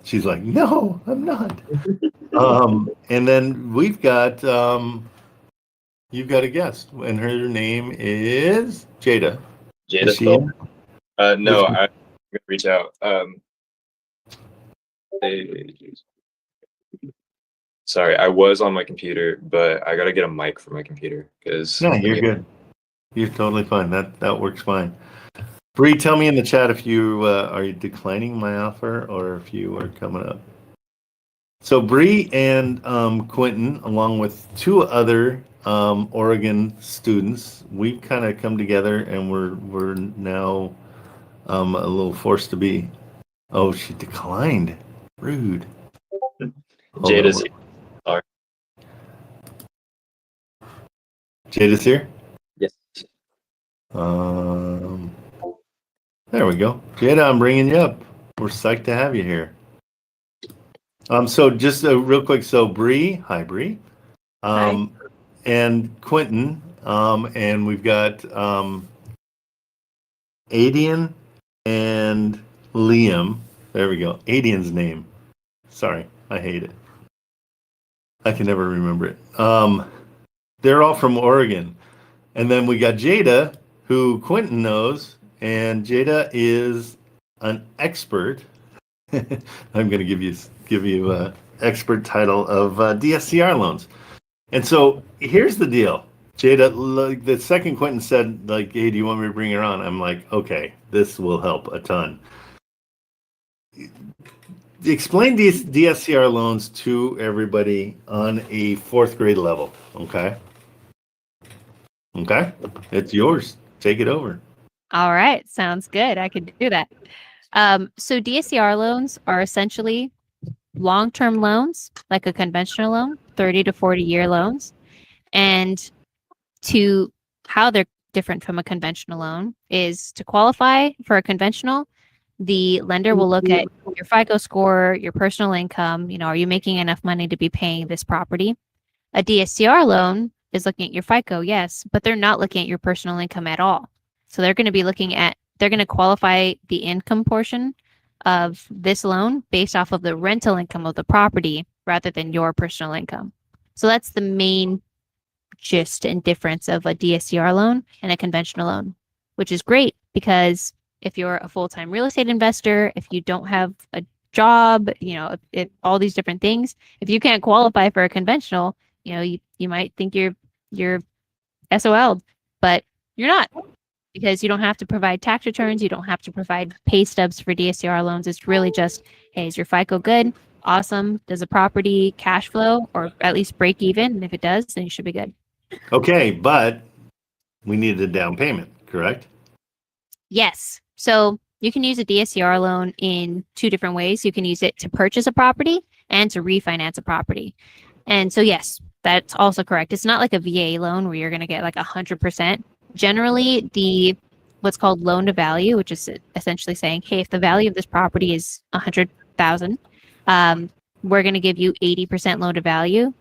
She's like, no, I'm not. And then we've got, you've got a guest, and her name is Jada. Jada Is she in? no, I'm gonna reach out. Sorry, I was on my computer, but I gotta get a mic for my computer because. No, you're good. You're totally fine. That works fine. Bree, tell me in the chat if you are you declining my offer or if you are coming up. So Bree and Quentin, along with two other Oregon students, we've kind of come together, and we're now a little forced to be. Oh, she declined. Rude. Jada's here. Sorry. Jada's here? Yes. There we go. Jada, I'm bringing you up. We're psyched to have you here. So just real quick. So Bree, hi Bree. Hi. And Quentin, and we've got Adian and Liam. There we go. Adian's name. Sorry, I hate it. I can never remember it. They're all from Oregon. And then we got Jada, who Quentin knows, and Jada is an expert. I'm going to give you an expert title of DSCR loans. And so here's the deal, Jada. Like the second Quentin said, like, "Hey, do you want me to bring her on?" I'm like, "Okay, this will help a ton." Explain these DSCR loans to everybody on a fourth grade level. Okay. Okay, it's yours. Take it over. All right. Sounds good. I could do that. So DSCR loans are essentially long-term loans, like a conventional loan, 30 to 40-year loans. And to how they're different from a conventional loan is to qualify for a conventional, the lender will look at your FICO score, your personal income, are you making enough money to be paying this property? A DSCR loan is looking at your FICO, yes, but they're not looking at your personal income at all. So they're going to qualify the income portion of this loan based off of the rental income of the property rather than your personal income. So that's the main gist and difference of a DSCR loan and a conventional loan, which is great because if you're a full-time real estate investor, if you don't have a job, if all these different things, if you can't qualify for a conventional, you might think you're SOL'd, but you're not, because you don't have to provide tax returns. You don't have to provide pay stubs for DSCR loans. It's really just, hey, is your FICO good? Awesome. Does the property cash flow or at least break even? And if it does, then you should be good. Okay, but we need a down payment, correct? Yes. So you can use a DSCR loan in two different ways. You can use it to purchase a property and to refinance a property. And so, yes, that's also correct. It's not like a VA loan where you're going to get like 100%. Generally, the what's called loan to value, which is essentially saying, hey, if the value of this property is $100,000, we're going to give you 80% loan to value.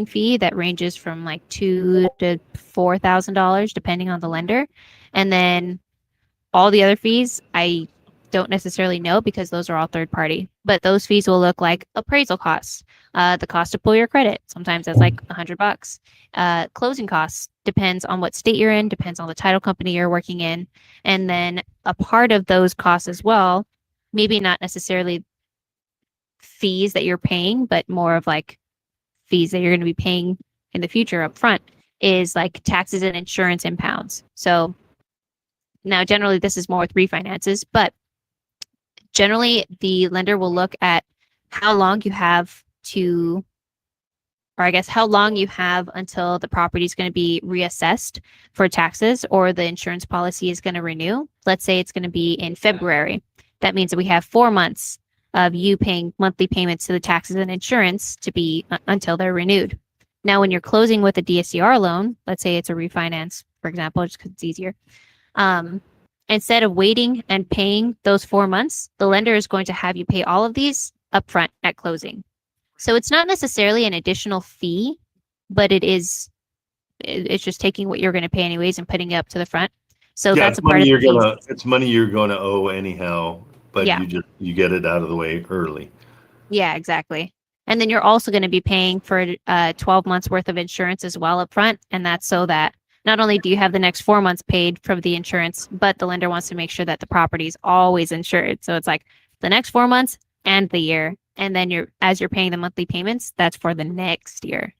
Fee that ranges from like $2,000 to $4,000 depending on the lender, and then all the other fees I don't necessarily know because those are all third party, but those fees will look like appraisal costs, the cost to pull your credit, sometimes that's like $100, closing costs, depends on what state you're in, depends on the title company you're working in, and then a part of those costs as well, maybe not necessarily fees that you're paying, but more of like fees that you're going to be paying in the future up front, is like taxes and insurance impounds. So Now, generally, this is more with refinances, but generally, the lender will look at how long you have to, or I guess how long you have until the property is going to be reassessed for taxes or the insurance policy is going to renew. Let's say it's going to be in February. That means that we have 4 months of you paying monthly payments to the taxes and insurance to be until they're renewed. Now, when you're closing with a DSCR loan, let's say it's a refinance, for example, just because it's easier. Instead of waiting and paying those 4 months, the lender is going to have you pay all of these upfront at closing. So it's not necessarily an additional fee, but it's just taking what you're going to pay anyways and putting it up to the front. So Yeah, that's a part of the fees. it's money you're gonna owe anyhow, but Yeah. you get it out of the way early. Yeah, exactly. And then you're also going to be paying for 12 months worth of insurance as well up front. And that's so that not only do you have the next 4 months paid from the insurance, but the lender wants to make sure that the property is always insured. So it's like the next 4 months and the year. And then as you're paying the monthly payments, that's for the next year.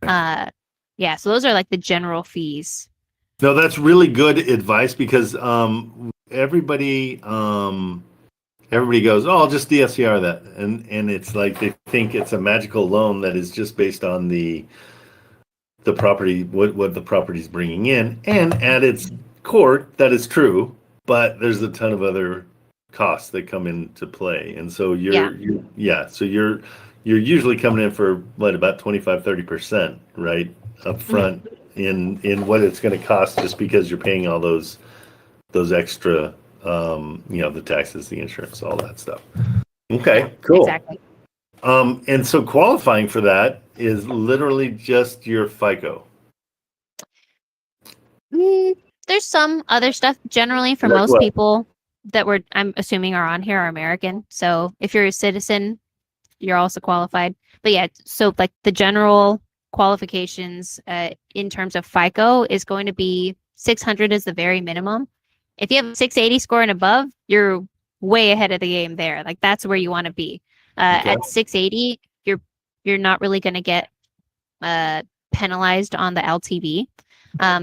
Yeah, so those are like the general fees. No, that's really good advice because everybody goes, oh, I'll just DSCR that, and it's like they think it's a magical loan that is just based on the property, what the property's bringing in, and at its core, that is true, but there's a ton of other costs that come into play, and so you're usually coming in for about 25-30%, right, up front in what it's going to cost just because you're paying all those extra the taxes, the insurance, all that stuff. Okay, cool. Exactly. And so qualifying for that is literally just your FICO. There's some other stuff. Generally, for Like most what? people that I'm assuming are on here are American. So if you're a citizen, you're also qualified. But yeah, so like the general qualifications in terms of FICO is going to be 600 is the very minimum. If you have a 680 score and above, you're way ahead of the game there. Like that's where you want to be. Okay. At 680, you're not really going to get penalized on the LTV.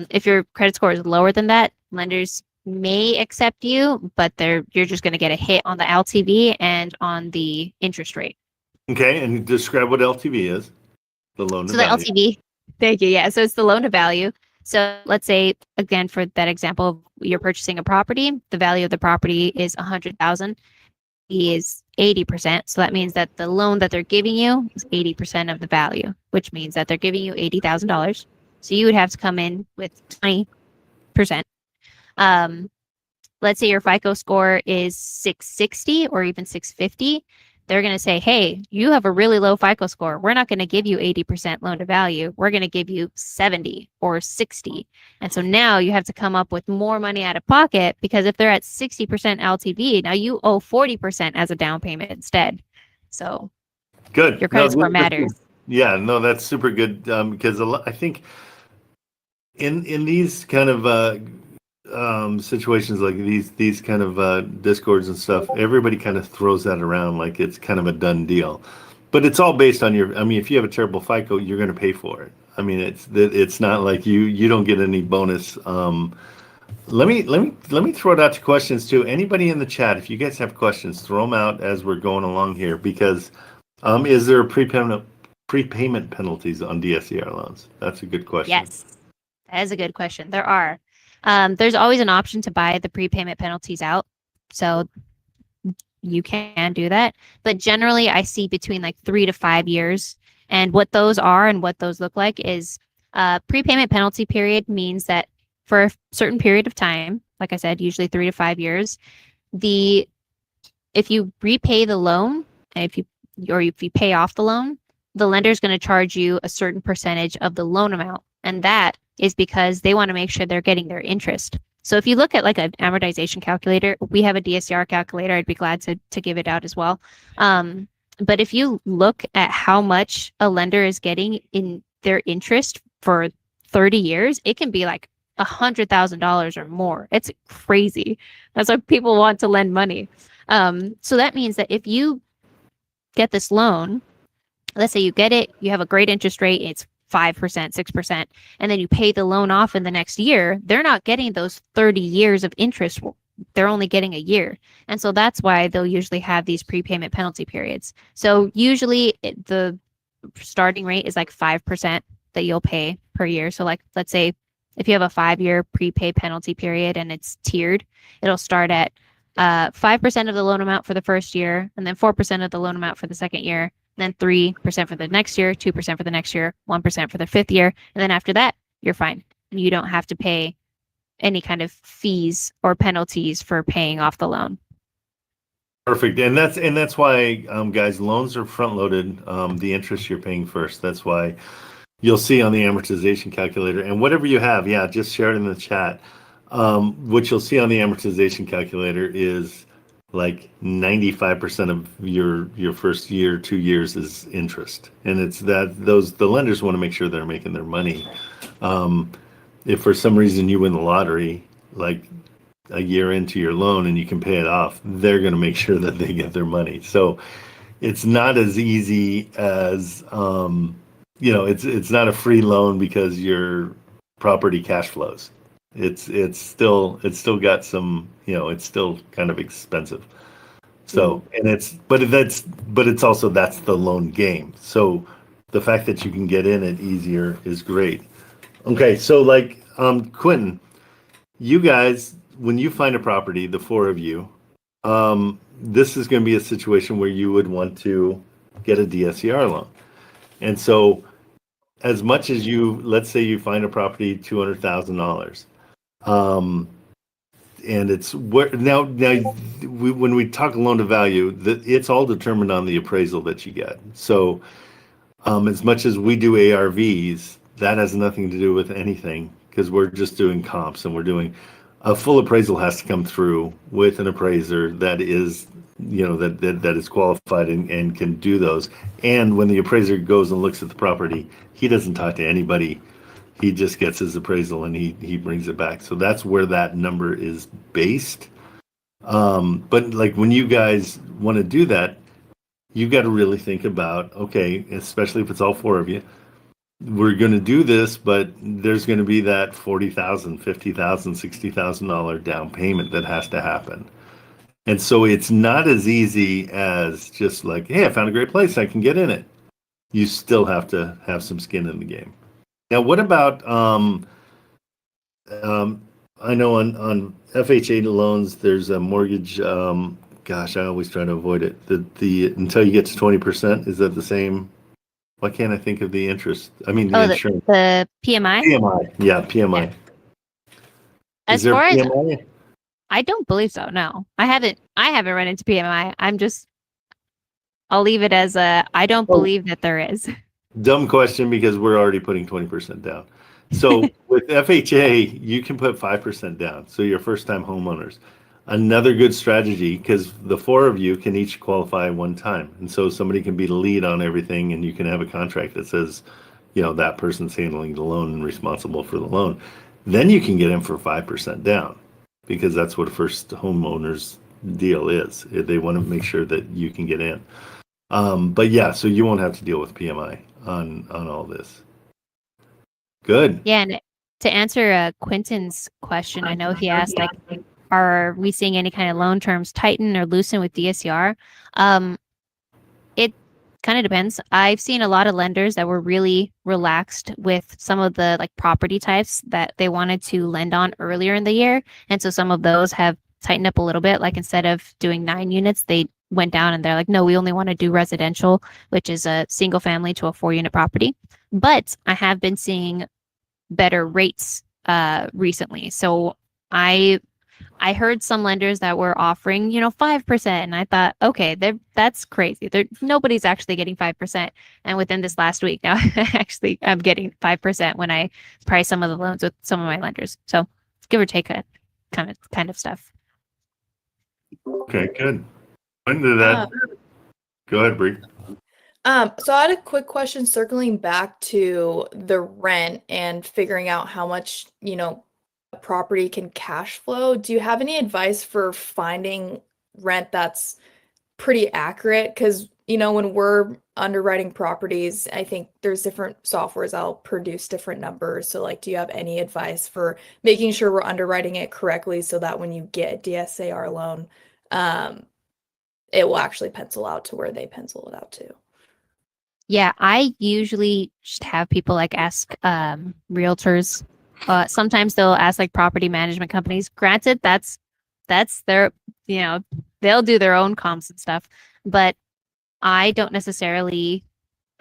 If your credit score is lower than that, lenders may accept you, but you're just going to get a hit on the LTV and on the interest rate. Okay, and describe what LTV is. The loan to So value. the LTV, thank you. Yeah, so it's the loan to value. So let's say again for that example, you're purchasing a property. The value of the property is $100,000. Is 80%. So that means that the loan that they're giving you is 80% of the value, which means that they're giving you $80,000. So you would have to come in with 20%. Let's say your FICO score is 660 or even 650. They're going to say, hey, you have a really low FICO score. We're not going to give you 80% loan to value. We're going to give you 70 or 60. And so now you have to come up with more money out of pocket because if they're at 60% LTV, now you owe 40% as a down payment instead. So good. Your credit score matters. Yeah, no, that's super good because I think in these kind of situations like these kind of discords and stuff, everybody kind of throws that around like it's kind of a done deal, but it's all based on if you have a terrible FICO, you're going to pay for it. I mean, it's not like you don't get any bonus. Let me throw it out to questions too. Anybody in the chat, if you guys have questions, throw them out as we're going along here, because is there prepayment penalties on DSCR loans? That's a good question. Yes, that is a good question. There are. There's always an option to buy the prepayment penalties out. So you can do that. But generally, I see between like 3 to 5 years. And what those are and what those look like is prepayment penalty period means that for a certain period of time, like I said, usually 3 to 5 years, if you repay the loan, and if you pay off the loan, the lender is going to charge you a certain percentage of the loan amount. And that is because they want to make sure they're getting their interest. So if you look at like an amortization calculator, we have a DSCR calculator. I'd be glad to give it out as well. But if you look at how much a lender is getting in their interest for 30 years, it can be like $100,000 or more. It's crazy. That's why people want to lend money. So that means that if you get this loan, let's say you get it, you have a great interest rate, it's 5%, 6%, and then you pay the loan off in the next year, they're not getting those 30 years of interest. They're only getting a year. And so that's why they'll usually have these prepayment penalty periods. So usually the starting rate is like 5% that you'll pay per year. So like, let's say if you have a 5-year prepay penalty period and it's tiered, it'll start at 5% of the loan amount for the first year, and then 4% of the loan amount for the second year, then 3% for the next year, 2% for the next year, 1% for the fifth year. And then after that, you're fine. And you don't have to pay any kind of fees or penalties for paying off the loan. Perfect. And that's why, guys, loans are front loaded. The interest you're paying first. That's why you'll see on the amortization calculator, and whatever you have, yeah, just share it in the chat. What you'll see on the amortization calculator is like 95% of your first year, 2 years is interest. And it's that the lenders want to make sure they're making their money. If for some reason you win the lottery, like a year into your loan and you can pay it off, they're going to make sure that they get their money. So it's not as easy as, it's not a free loan because your property cash flows. It's still got some, it's still kind of expensive. So, and it's also, that's the loan game. So the fact that you can get in it easier is great. Okay. So like, Quentin, you guys, when you find a property, the four of you, this is going to be a situation where you would want to get a DSCR loan. And so as much as let's say you find a property, $200,000, and it's when we talk loan to value, it's all determined on the appraisal that you get. So as much as we do ARVs, that has nothing to do with anything, because we're just doing comps, and we're doing a full appraisal has to come through with an appraiser that is, that is qualified and can do those. And when the appraiser goes and looks at the property, he doesn't talk to anybody. He just gets his appraisal and he brings it back. So that's where that number is based. But like when you guys want to do that, you got to really think about, okay, especially if it's all four of you, we're going to do this, but there's going to be that $40,000, $50,000, $60,000 down payment that has to happen. And so it's not as easy as just like, hey, I found a great place, I can get in it. You still have to have some skin in the game. Now, what about, I know on FHA loans, there's a mortgage, gosh, I always try to avoid it. The until you get to 20%, is that the same? Why can't I think of the interest? I mean, the insurance. The PMI? PMI, yeah, PMI. Yeah. Is there PMI? I don't believe so. No, I haven't run into PMI. I'll leave it as I don't believe that there is. Dumb question, because we're already putting 20% down. So with FHA, you can put 5% down. So you're first-time homeowners. Another good strategy, because the four of you can each qualify one time. And so somebody can be the lead on everything, and you can have a contract that says, that person's handling the loan and responsible for the loan. Then you can get in for 5% down, because that's what a first homeowner's deal is. They want to make sure that you can get in. But yeah, so you won't have to deal with PMI on all this. Good. Yeah, and to answer Quentin's question, I know he asked, like, are we seeing any kind of loan terms tighten or loosen with DSCR? It kind of depends. I've seen a lot of lenders that were really relaxed with some of the like property types that they wanted to lend on earlier in the year. And so some of those have tightened up a little bit. Like instead of doing 9 units, they went down and they're like, no, we only want to do residential, which is a single family to a 4-unit property. But I have been seeing better rates recently. So I heard some lenders that were offering, 5%. And I thought, okay, that's crazy. Nobody's actually getting 5%. And within this last week now, I'm getting 5% when I price some of the loans with some of my lenders. So give or take a kind of stuff. Okay, good. When did that? Go ahead, Bree. So I had a quick question circling back to the rent and figuring out how much, a property can cash flow. Do you have any advice for finding rent that's pretty accurate? Because when we're underwriting properties, I think there's different softwares that'll produce different numbers. So like, do you have any advice for making sure we're underwriting it correctly so that when you get a DSAR loan, it will actually pencil out to where they pencil it out to? Yeah, I usually just have people like ask realtors. Sometimes they'll ask like property management companies. Granted, that's their, they'll do their own comps and stuff, but I don't necessarily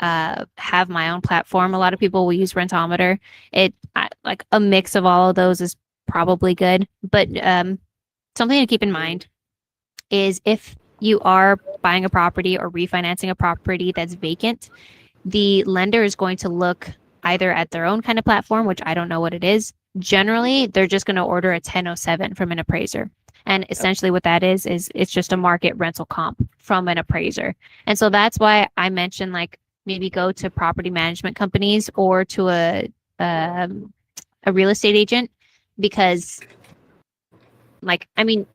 have my own platform. A lot of people will use Rentometer. Like a mix of all of those is probably good, but something to keep in mind is if you are buying a property or refinancing a property that's vacant, the lender is going to look either at their own kind of platform, which I don't know what it is. Generally, they're just going to order a 1007 from an appraiser. And essentially what that is it's just a market rental comp from an appraiser. And so that's why I mentioned like maybe go to property management companies or to a real estate agent, because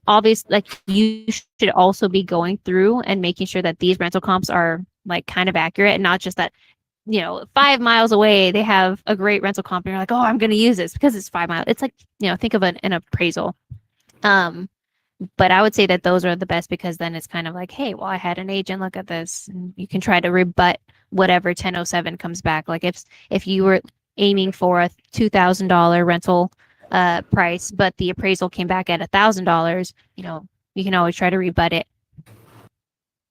obviously, like you should also be going through and making sure that these rental comps are like kind of accurate and not just that, 5 miles away, they have a great rental comp and you're like, oh, I'm going to use this because it's 5 miles. It's like, think of an appraisal. But I would say that those are the best because then it's kind of like, hey, well, I had an agent look at this, and you can try to rebut whatever 1007 comes back. Like if you were aiming for a $2,000 rental price, but the appraisal came back at $1,000, you can always try to rebut it.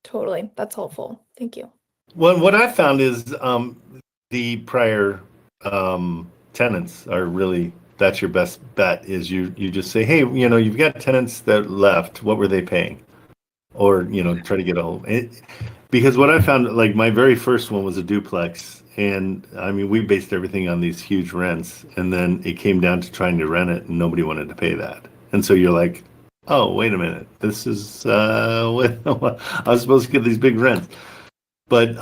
Totally. That's helpful. Thank you. Well, what I found is the prior tenants are really, that's your best bet, is you just say, hey, you've got tenants that left, what were they paying? Or, try to get a hold. Because what I found, like my very first one was a duplex, and I mean, we based everything on these huge rents, and then it came down to trying to rent it, and nobody wanted to pay that. And so you're like, oh, wait a minute, this is, I was supposed to get these big rents. But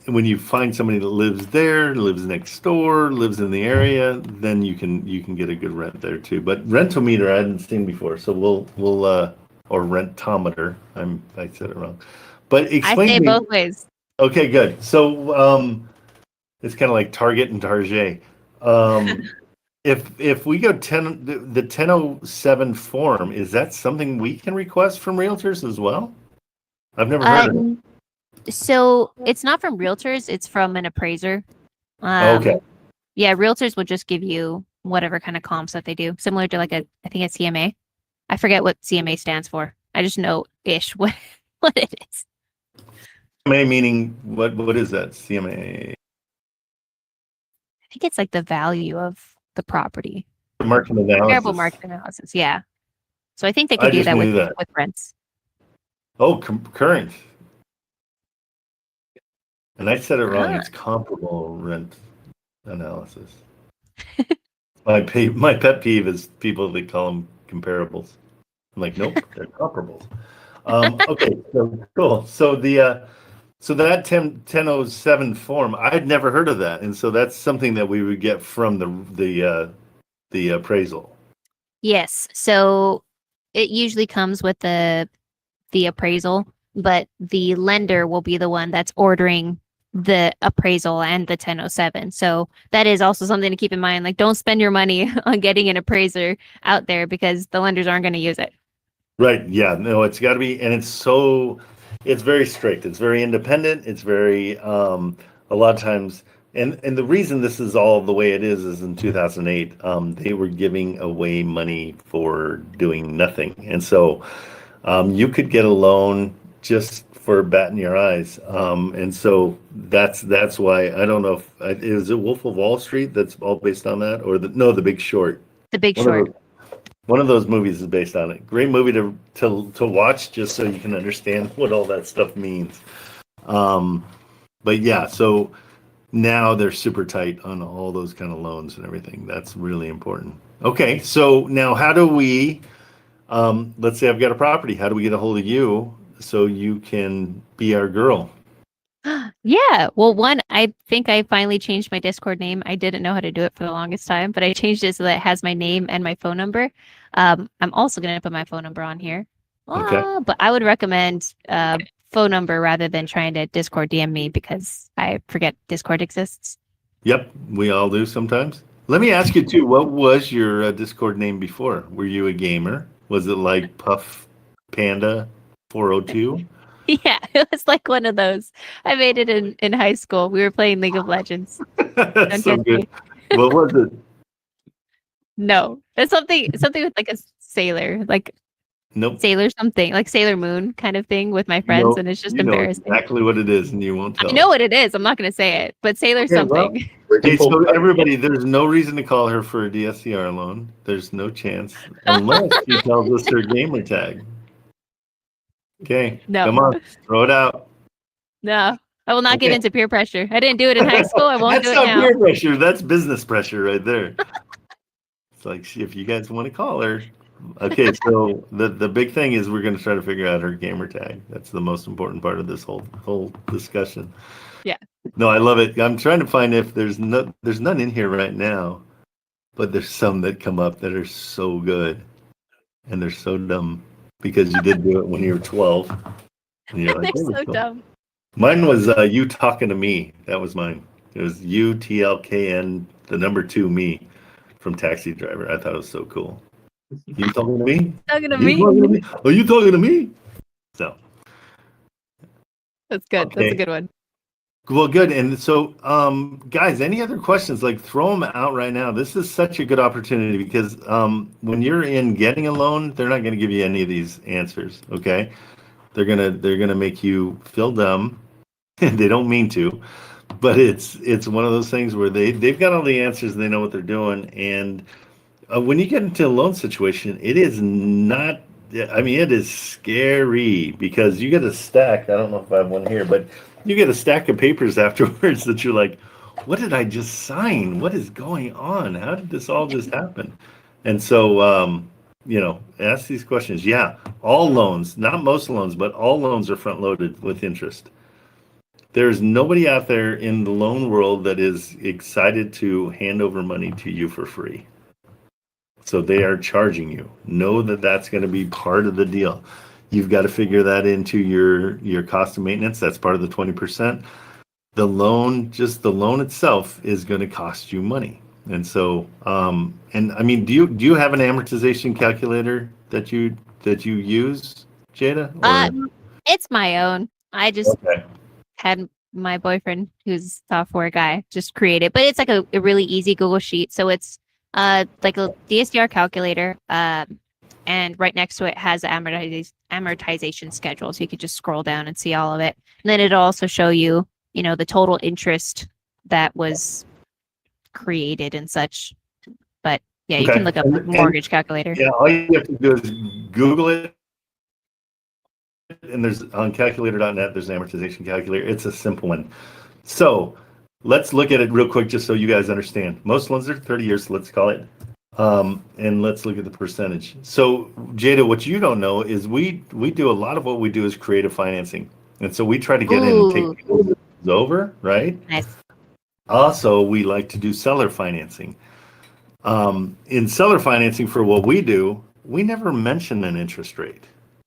when you find somebody that lives there, lives next door, lives in the area, then you can get a good rent there too. But Rentometer I hadn't seen before, so we'll or Rentometer. I said it wrong. But explain I say to me, both ways. Okay, good. So it's kind of like Target and Target. If we go the 1007 form, is that something we can request from realtors as well? I've never heard of it. So it's not from realtors, it's from an appraiser. Okay. Yeah, realtors will just give you whatever kind of comps that they do, similar to like I think a CMA. I forget what CMA stands for. I just know ish what it is. CMA meaning what is that? CMA? I think it's like the value of the property. Market analysis. Variable market analysis, yeah. So I think they could I do just that knew with that. rents. Oh, current. And I said it wrong. Ah. It's comparable rent analysis. My pet peeve is people that call them comparables. I'm like, nope, they're comparables. Okay, so cool. So that 1007 form, I'd never heard of that, and so that's something that we would get from the appraisal. Yes. So it usually comes with the appraisal, but the lender will be the one that's ordering the appraisal and the 1007. So that is also something to keep in mind. Like, don't spend your money on getting an appraiser out there because the lenders aren't going to use it. Right. Yeah. No, it's got to be, and it's very strict. It's very independent. It's very, a lot of times, and the reason this is all the way it is in 2008, they were giving away money for doing nothing. And so you could get a loan just for batting your eyes. And so that's why, I don't know if, is it Wolf of Wall Street that's all based on that, or The Big Short? The Big Short. One of those movies is based on it. Great movie to watch, just so you can understand what all that stuff means. But yeah, so now they're super tight on all those kind of loans and everything. That's really important. Okay, so now how do we, let's say I've got a property. How do we get a hold of you so you can be our girl? Yeah. Well, one, I think I finally changed my Discord name. I didn't know how to do it for the longest time, but I changed it so that it has my name and my phone number. I'm also going to put my phone number on here. Okay. But I would recommend phone number rather than trying to Discord DM me because I forget Discord exists. Yep, we all do sometimes. Let me ask you too, what was your Discord name before? Were you a gamer? Was it like Puff Panda 402? Yeah, it was like one of those. I made it in high school. We were playing League of Legends. That's Don't so judge good. me. What was it? No, it's something with like a sailor, like Nope. Sailor something, like Sailor Moon kind of thing with my friends, Nope. and it's just You know embarrassing. exactly what it is, and you won't tell. I know what it is. I'm not going to say it, but Sailor Okay, well, something. Hey, so everybody, there's no reason to call her for a DSCR loan. There's no chance unless she tells us her gamer tag. Okay, No. come on, throw it out. No, I will not give Okay. in to peer pressure. I didn't do it in high school. I won't That's do it not now. peer pressure. That's business pressure right there. It's like, if you guys want to call her. Okay, so the big thing is we're going to try to figure out her gamer tag. That's the most important part of this whole discussion. Yeah. No, I love it. I'm trying to find if there's none in here right now, but there's some that come up that are so good, and they're so dumb because you did do it when you were 12. And you're like, They're "That was so cool." dumb. Mine was you talking to me. That was mine. It was UTLKN, the number 2 me from Taxi Driver. I thought it was so cool. You talking to me? Talking to You me? talking to me? Are you talking to me? So That's good. That's Okay. a good one. well, good. And so, guys, any other questions? Like, throw them out right now. This is such a good opportunity because when you're in getting a loan, they're not going to give you any of these answers. Okay, they're gonna make you feel dumb. They don't mean to, but it's one of those things where they've got all the answers and they know what they're doing. And when you get into a loan situation, it is not. I mean, it is scary because you get a stack. I don't know if I have one here, but you get a stack of papers afterwards that you're like, "What did I just sign? What is going on? How did this all just happen?" And so, ask these questions. Yeah, all loans, not most loans, but all loans are front loaded with interest. There's nobody out there in the loan world that is excited to hand over money to you for free. So they are charging you. Know that that's going to be part of the deal. You've got to figure that into your cost of maintenance. That's part of the 20%. The loan, just the loan itself, is going to cost you money. And so, and I mean, do you have an amortization calculator that you use, Jada? It's my own. I just Okay. had my boyfriend, who's a software guy, just create it. But it's like a really easy Google sheet. So it's like a DSCR calculator. And right next to it has an amortization schedule. So you could just scroll down and see all of it. And then it'll also show you, the total interest that was created and such. But yeah, you Okay. can look up the mortgage calculator. Yeah, all you have to do is Google it. And there's on calculator.net, there's an amortization calculator. It's a simple one. So let's look at it real quick just so you guys understand. Most loans are 30 years, so let's call it. And let's look at the percentage. So Jada, what you don't know is we do a lot of what we do is creative financing. And so we try to get in and take people's over, right? Nice. Also, we like to do seller financing. In seller financing for what we do, we never mention an interest rate.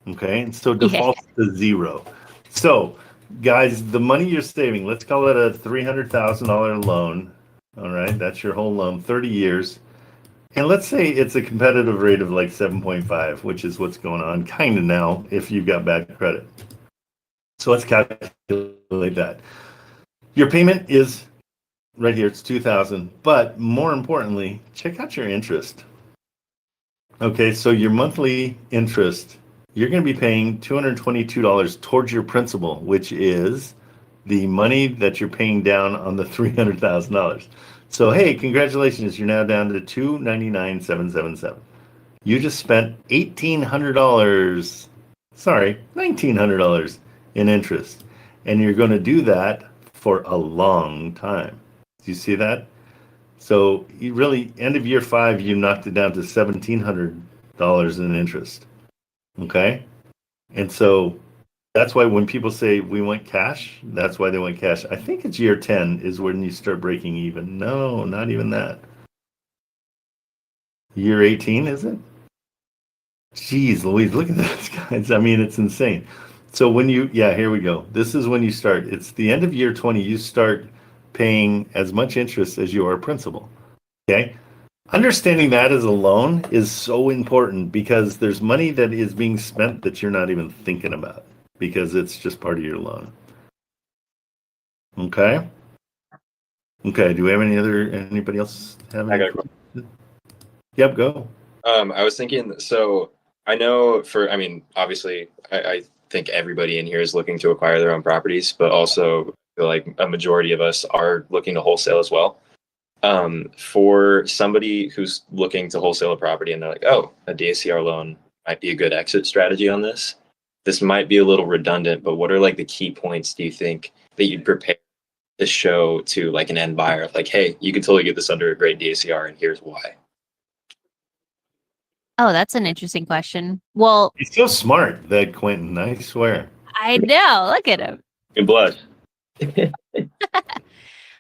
Okay, and so defaults to 0. So, guys, the money you're saving, let's call it a $300,000 loan. All right, that's your whole loan, 30 years. And let's say it's a competitive rate of like 7.5, which is what's going on kind of now if you've got bad credit. So let's calculate that. Your payment is right here, it's $2,000. But more importantly, check out your interest. Okay, so your monthly interest, you're going to be paying $222 towards your principal, which is the money that you're paying down on the $300,000. So, hey, congratulations, you're now down to $299,777. You just spent $1,800, $1,900 in interest. And you're going to do that for a long time. Do you see that? So you really, end of year 5, you knocked it down to $1,700 in interest. Okay? And so that's why when people say we want cash, that's why they want cash. I think it's year 10 is when you start breaking even. No, not even that. Year 18, is it? Jeez Louise, look at this, guys. I mean, it's insane. So when here we go. This is when you start. It's the end of year 20. You start paying as much interest as you are principal. Okay. Understanding that as a loan is so important because there's money that is being spent that you're not even thinking about because it's just part of your loan. Okay. Okay. Do we have anybody else have I any? got a question. Yep. Go. I was thinking, so I know obviously I think everybody in here is looking to acquire their own properties, but also I feel like a majority of us are looking to wholesale as well. For somebody who's looking to wholesale a property and they're like, oh, a DSCR loan might be a good exit strategy on this. This might be a little redundant, but what are like the key points do you think that you'd prepare to show to like an end buyer of like, hey, you can totally get this under a great DSCR and here's why? Oh, that's an interesting question. Well, He's so smart, that Quentin. I swear. I know. Look at him. Good blush.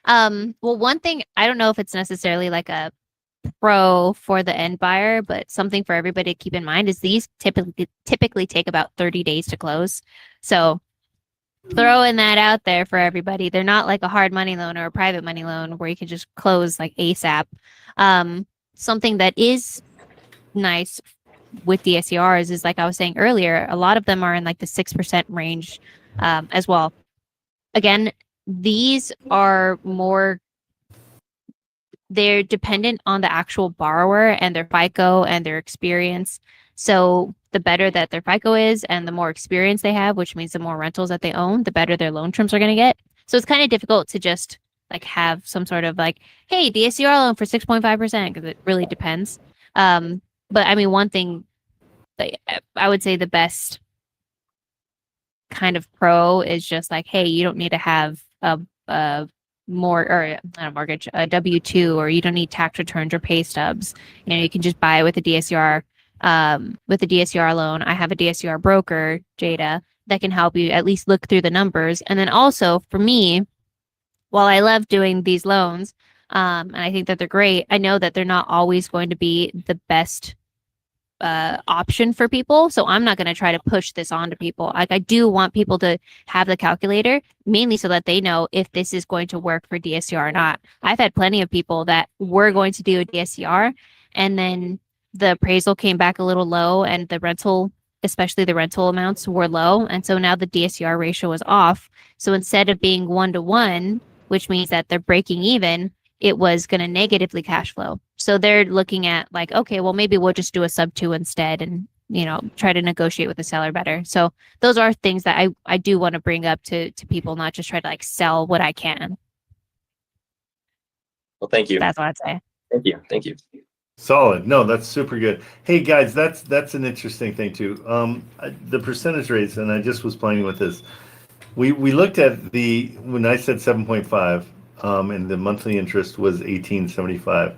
Well, one thing, I don't know if it's necessarily like a pro for the end buyer, but something for everybody to keep in mind is these typically take about 30 days to close. So throwing that out there for everybody. They're not like a hard money loan or a private money loan where you can just close like ASAP. Something that is nice with DSCRs is, like I was saying earlier, a lot of them are in like the 6% range as well. Again, these are they're dependent on the actual borrower and their FICO and their experience. So the better that their FICO is and the more experience they have, which means the more rentals that they own, the better their loan terms are going to get. So it's kind of difficult to just like have some sort of like, hey, DSCR loan for 6.5%, because it really depends. But I mean, one thing that I would say the best kind of pro is just like, hey, you don't need to have a mortgage, a W-2, or you don't need tax returns or pay stubs. You know, you can just buy it with a DSCR. With a DSCR loan, I have a DSCR broker, Jada, that can help you at least look through the numbers. And then also for me, while I love doing these loans, and I think that they're great, I know that they're not always going to be the best option for people. So I'm not going to try to push this on to people. Like, I do want people to have the calculator, mainly so that they know if this is going to work for DSCR or not. I've had plenty of people that were going to do a DSCR, and then the appraisal came back a little low, and the rental, especially the rental amounts, were low. And so now the DSCR ratio was off. So instead of being 1-to-1, which means that they're breaking even, it was going to negatively cash flow. So they're looking at like, okay, well, maybe we'll just do a sub-2 instead and, you know, try to negotiate with the seller better. So those are things that I do want to bring up to people, not just try to like sell what I can. Well, thank you. That's what I'd say. Thank you. Solid. No, that's super good. Hey guys, that's an interesting thing too. The percentage rates, and I just was playing with this. We looked at when I said 7.5, and the monthly interest was 1875.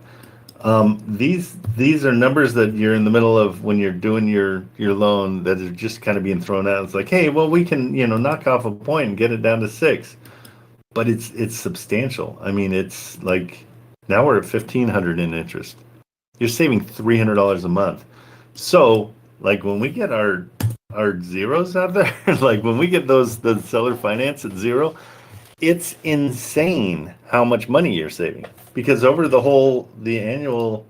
These are numbers that you're in the middle of when you're doing your loan that are just kind of being thrown out. It's like, hey, well, we can, knock off a point and get it down to 6, but it's substantial. I mean, it's like now we're at $1,500 in interest. You're saving $300 a month. So like when we get our zeros out there, like when we get the seller finance at 0, it's insane how much money you're saving, because over the annual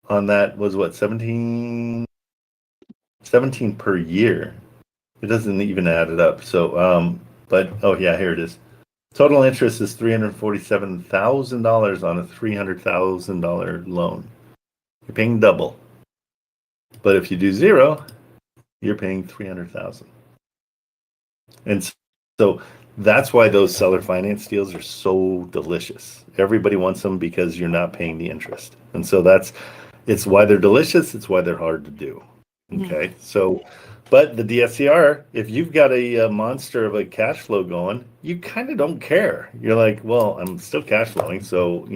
on that was what, 17 per year. It doesn't even add it up. So but oh yeah, here it is. Total interest is $347,000 on a $300,000 loan. You're paying double. But if you do 0, you're paying $300,000. And so that's why those seller finance deals are so delicious. Everybody wants them because you're not paying the interest. And so it's why they're delicious. It's why they're hard to do. Okay. Mm-hmm. So, but the DSCR, if you've got a monster of a cash flow going, you kind of don't care. You're like, well, I'm still cash flowing. So,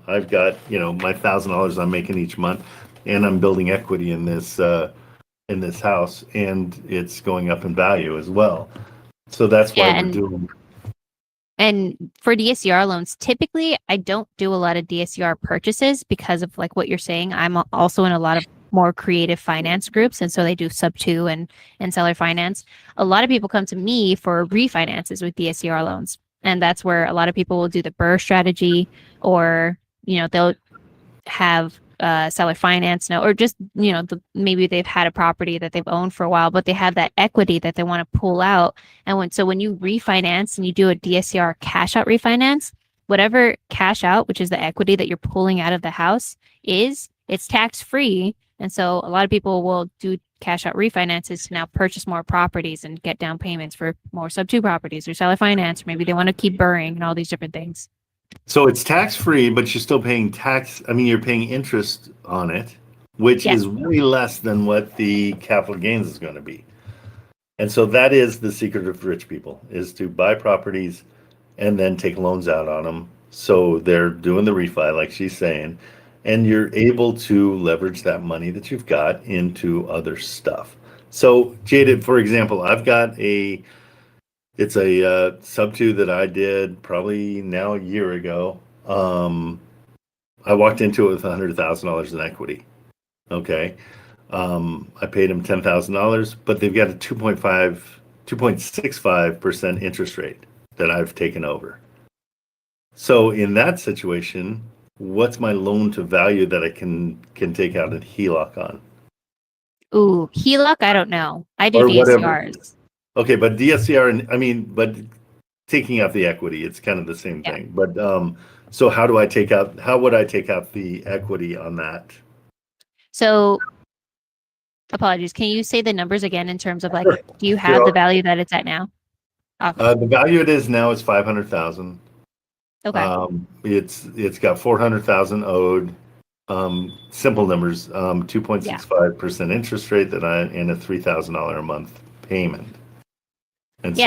I've got, my $1,000 I'm making each month, and I'm building equity in this house, and it's going up in value as well. So that's why we're doing. And for DSCR loans, typically I don't do a lot of DSCR purchases because of like what you're saying. I'm also in a lot of more creative finance groups, and so they do sub two and seller finance. A lot of people come to me for refinances with DSCR loans, and that's where a lot of people will do the BRRRR strategy, or they'll have seller finance now, or just maybe they've had a property that they've owned for a while, but they have that equity that they want to pull out. And when you refinance and you do a DSCR cash out refinance, whatever cash out, which is the equity that you're pulling out of the house, it's tax free. And so a lot of people will do cash out refinances to now purchase more properties and get down payments for more sub two properties, or seller finance, or maybe they want to keep burring and all these different things. So it's tax free, but you're still paying tax. I mean, you're paying interest on it, which is way less than what the capital gains is going to be. And so that is the secret of rich people, is to buy properties and then take loans out on them. So they're doing the refi, like she's saying, and you're able to leverage that money that you've got into other stuff. So Jada, for example, I've got it's a sub two that I did probably now a year ago. I walked into it with $100,000 in equity. Okay. I paid them $10,000, but they've got a 2.65% interest rate that I've taken over. So in that situation, what's my loan to value that I can take out a HELOC on? Ooh, HELOC, I don't know. I do Or DSCRs. whatever. Okay, but DSCR, but taking out the equity, it's kind of the same thing. But so how would I take out the equity on that? So apologies, can you say the numbers again in terms of do you have the value that it's at now? The value it is now is $500,000. Okay. It's got $400,000 owed. Simple numbers, 2.65% interest rate and a $3,000 a month payment. And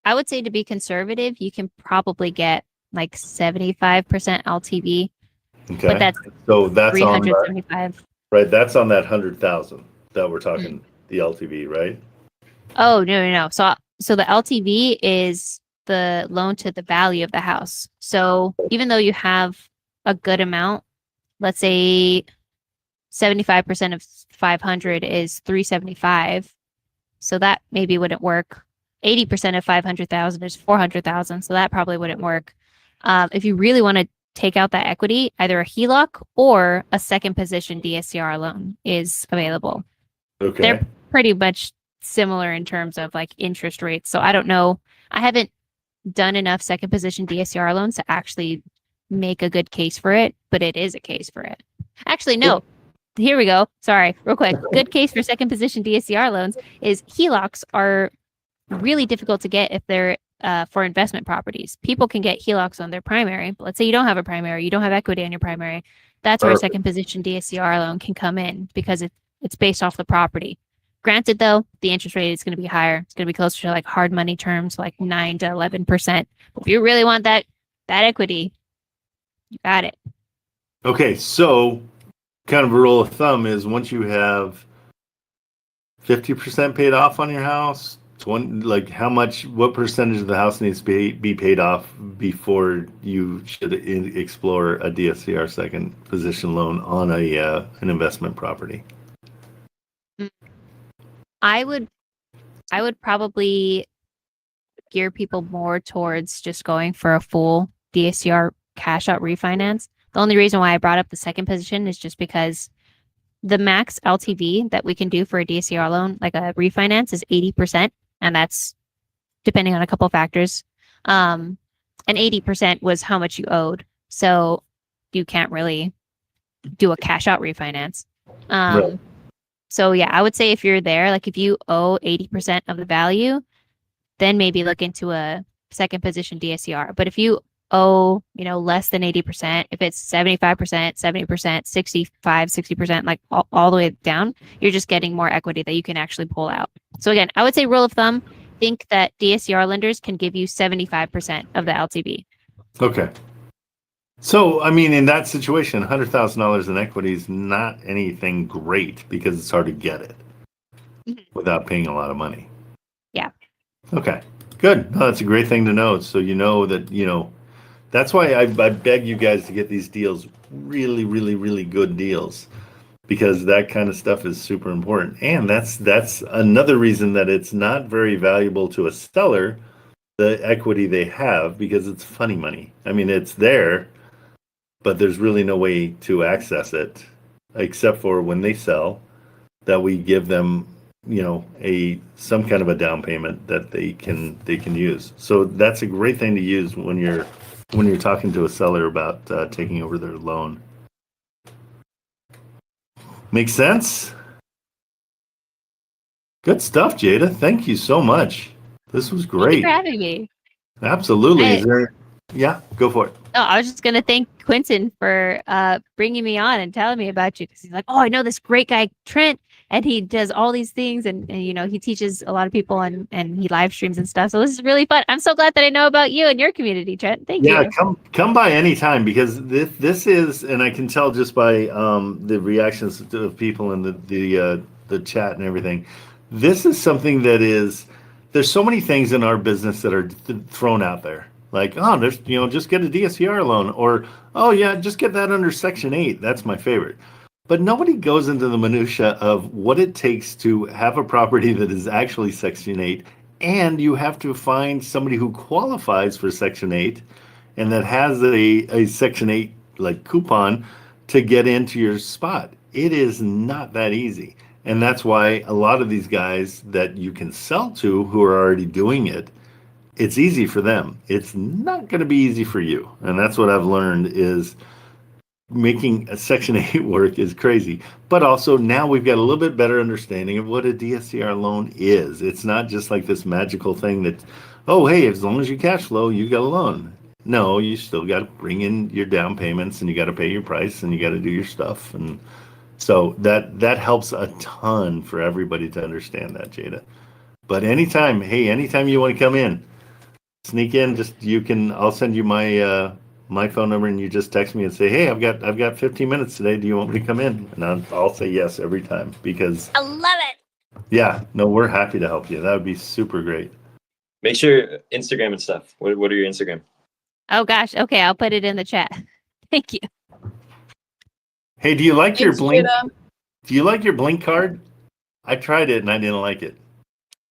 I would say to be conservative, you can probably get like 75% LTV. Okay. But that's on 375. Right, that's on that 100,000 that we're talking, the LTV, right? Oh, no. So the LTV is the loan to the value of the house. So even though you have a good amount, let's say 75% of 500 is 375. So that maybe wouldn't work. 80% of 500,000 is 400,000. So that probably wouldn't work. If you really want to take out that equity, either a HELOC or a second position DSCR loan is available. Okay. They're pretty much similar in terms of interest rates. So I don't know. I haven't done enough second position DSCR loans to actually make a good case for it, but it is a case for it. Actually, no. Here we go. Sorry, real quick. Good case for second position DSCR loans is HELOCs are really difficult to get if they're for investment properties. People can get HELOCs on their primary, but let's say you don't have a primary, you don't have equity on your primary. That's where a second position DSCR loan can come in because it's based off the property. Granted, though, the interest rate is going to be higher. It's going to be closer to hard money terms, 9 to 11%. If you really want that equity, you got it. Okay, so kind of a rule of thumb is once you have 50% paid off on your house, what percentage of the house needs to be paid off before you should explore a DSCR second position loan on an investment property? I would probably gear people more towards just going for a full DSCR cash out refinance. The only reason why I brought up the second position is just because the max LTV that we can do for a DSCR loan, like a refinance, is 80%. And that's depending on a couple of factors. And 80% was how much you owed. So you can't really do a cash out refinance. Right. So yeah, I would say if you're there, if you owe 80% of the value, then maybe look into a second position DSCR. But if you owe, less than 80%, if it's 75%, 70%, 65, 60%, all the way down, you're just getting more equity that you can actually pull out. So again, I would say rule of thumb, think that DSCR lenders can give you 75% of the LTV. Okay. So, in that situation, $100,000 in equity is not anything great because it's hard to get it without paying a lot of money. Yeah. Okay, good. No, that's a great thing to know. So you know that, that's why I beg you guys to get these deals, really, really, really good deals. because that kind of stuff is super important. And that's another reason that it's not very valuable to a seller, the equity they have, because it's funny money. I mean, it's there, but there's really no way to access it except for when they sell, that we give them, some kind of a down payment that they can use. So that's a great thing to use when you're talking to a seller about taking over their loan. Makes sense? Good stuff, Jada. Thank you so much. This was Thank you great. for having me. Absolutely. Yeah, go for it. Oh, I was just going to thank Quentin for bringing me on and telling me about you, because he's like, oh, I know this great guy, Trent, and he does all these things, and he teaches a lot of people, and he live streams and stuff. So this is really fun. I'm so glad that I know about you and your community, Trent. Thank you. Yeah, come by anytime, because this is, and I can tell just by the reactions of people in the chat and everything. This is something that is, there's so many things in our business that are thrown out there. Like, oh, there's, just get a DSCR loan, or, oh yeah, just get that under Section 8. That's my favorite. But nobody goes into the minutia of what it takes to have a property that is actually Section 8, and you have to find somebody who qualifies for Section 8 and that has a Section 8 like coupon to get into your spot. It is not that easy. And that's why a lot of these guys that you can sell to who are already doing it, it's easy for them. It's not going to be easy for you. And that's what I've learned, is making a Section 8 work is crazy. But also now we've got a little bit better understanding of what a DSCR loan is. It's not just like this magical thing that, oh, hey, as long as you cash flow, you got a loan. No, you still got to bring in your down payments, and you got to pay your price, and you got to do your stuff. And so that helps a ton for everybody to understand that, Jada. But anytime you want to come in, sneak in, I'll send you my phone number, and you just text me and say, hey, I've got 15 minutes today. Do you want me to come in? And I'll say yes every time, because I love it. Yeah, no, we're happy to help you. That would be super great. Make sure Instagram and stuff. What are your Instagram? Oh gosh. Okay, I'll put it in the chat. Thank you. Hey, do you like your Thanks, Blink? Jada. Do you like your Blink card? I tried it and I didn't like it.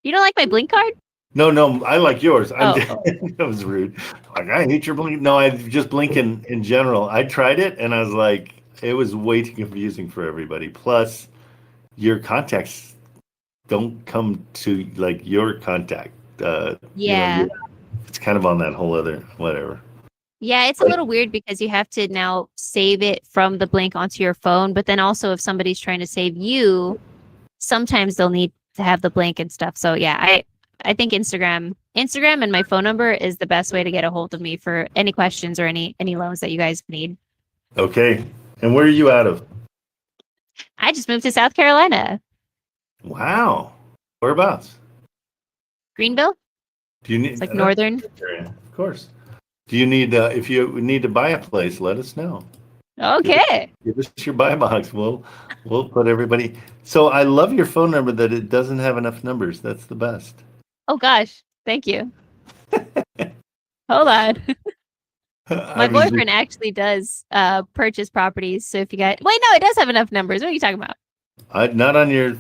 You don't like my Blink card? No, I like yours. Oh. That was rude. Like, I hate your Blink. No, I just Blink in general. I tried it and I was like, it was way too confusing for everybody. Plus, your contacts don't come to like your contact. Yeah. It's kind of on that whole other whatever. Yeah, it's a little weird because you have to now save it from the Blink onto your phone. But then also, if somebody's trying to save you, sometimes they'll need to have the Blink and stuff. So yeah, I think Instagram and my phone number is the best way to get a hold of me for any questions or any loans that you guys need. Okay. And where are you out of? I just moved to South Carolina. Wow. Whereabouts? Greenville? Do you need? It's like northern. Of course. Do you need? If you need to buy a place, let us know. Okay. Give us your buy box. We'll put everybody. So I love your phone number that it doesn't have enough numbers. That's the best. Oh gosh. Thank you. Hold on. My boyfriend actually does purchase properties. So if you got, wait, no, it does have enough numbers. What are you talking about? Not on your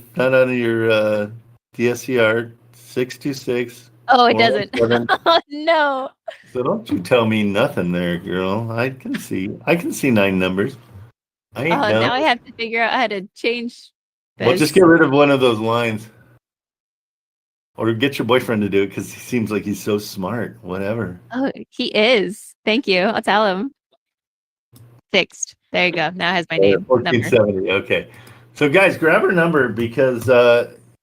DSCR 626. Oh, it doesn't. Oh no. So don't you tell me nothing there, girl. I can see 9 numbers. Now I have to figure out how to change this. Well, just get rid of one of those lines. Or get your boyfriend to do it, because he seems like he's so smart. Whatever. Oh, he is. Thank you. I'll tell him. Fixed. There you go. Now it has my name. 1470. Number. Okay. So guys, grab her number, because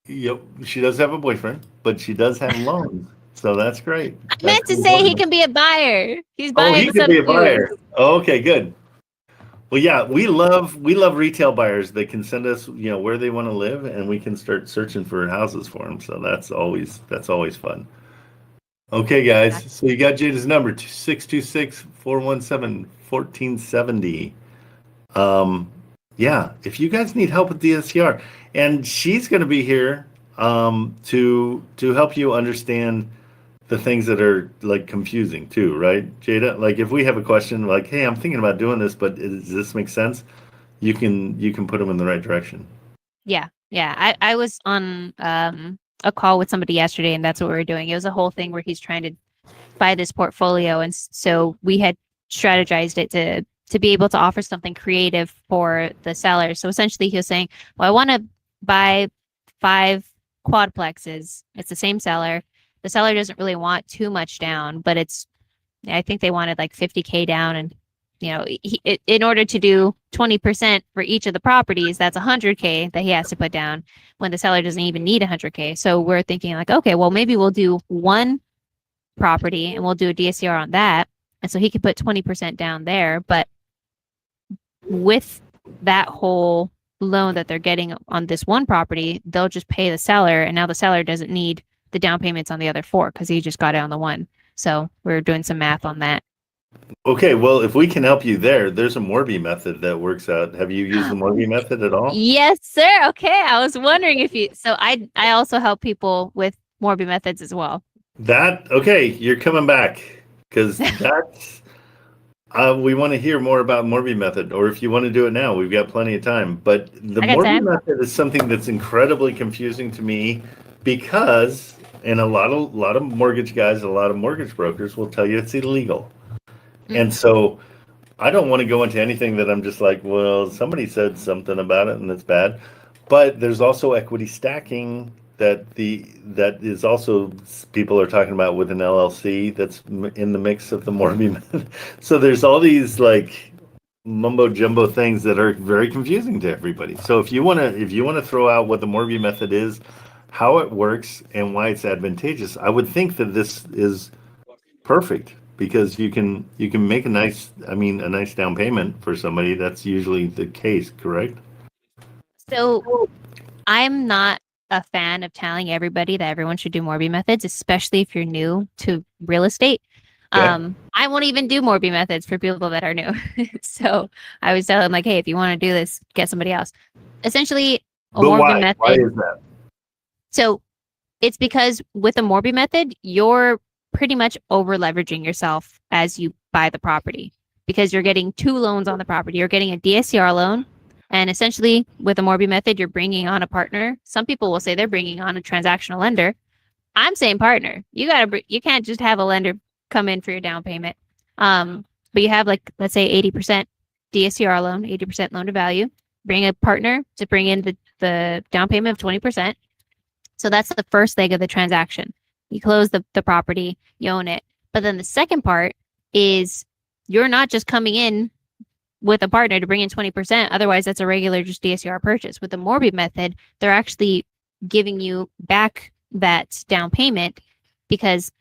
she does have a boyfriend, but she does have loans. So that's great. I meant to say he can be a buyer. He's buying he can be a buyer. Oh, okay, good. Well, yeah, we love retail buyers that can send us, where they want to live, and we can start searching for houses for them. So that's always fun. Okay, guys. So you got Jada's number, 626-417-1470. Yeah, if you guys need help with DSCR, and she's going to be here to help you understand the things that are like confusing too, right, Jada? Like if we have a question like, hey, I'm thinking about doing this, but does this make sense? you can put them in the right direction. Yeah. I was on a call with somebody yesterday, and that's what we were doing. It was a whole thing where he's trying to buy this portfolio, and so we had strategized it to be able to offer something creative for the seller. So essentially, he was saying, "Well, I want to buy 5 quadplexes. It's the same seller. The seller doesn't really want too much down, but I think they wanted like 50K down, and in order to do 20% for each of the properties, that's 100K that he has to put down when the seller doesn't even need 100K. So we're thinking like, okay, well, maybe we'll do one property and we'll do a DSCR on that. And so he could put 20% down there. But with that whole loan that they're getting on this one property, they'll just pay the seller. And now the seller doesn't need the down payments on the other 4 because he just got it on the one. So we're doing some math on that. Okay, well, if we can help you there's a Morby method that works out. Have you used the Morby method at all? Yes, sir. Okay, I was wondering if you. So I also help people with Morby methods as well. Okay, you're coming back because that's. We want to hear more about Morby method, or if you want to do it now, we've got plenty of time. But the Morby method is something that's incredibly confusing to me because, and a lot of mortgage guys, a lot of mortgage brokers will tell you it's illegal. And so I don't want to go into anything that I'm just like, well, somebody said something about it and it's bad. But there's also equity stacking that is also people are talking about with an LLC that's in the mix of the Morby method. So there's all these like mumbo jumbo things that are very confusing to everybody. So if you want to throw out what the Morby method is, how it works and why it's advantageous, I would think that this is perfect. Because you can make a nice down payment for somebody. That's usually the case, correct? So I'm not a fan of telling everybody that everyone should do Morby methods, especially if you're new to real estate. Yeah. I won't even do Morby methods for people that are new. So I always tell them like, hey, if you want to do this, get somebody else. Essentially, Morby method. Why is that? So it's because with a Morby method, you're pretty much over leveraging yourself as you buy the property because you're getting 2 loans on the property. You're getting a DSCR loan, and essentially with a Morby method, you're bringing on a partner. Some people will say they're bringing on a transactional lender. I'm saying partner. You can't just have a lender come in for your down payment. But you have like, let's say 80% DSCR loan, 80% loan to value. Bring a partner to bring in the down payment of 20%. So that's the first leg of the transaction. You close the property, you own it. But then the second part is you're not just coming in with a partner to bring in 20%. Otherwise, that's a regular just DSCR purchase. With the Morby method, they're actually giving you back that down payment because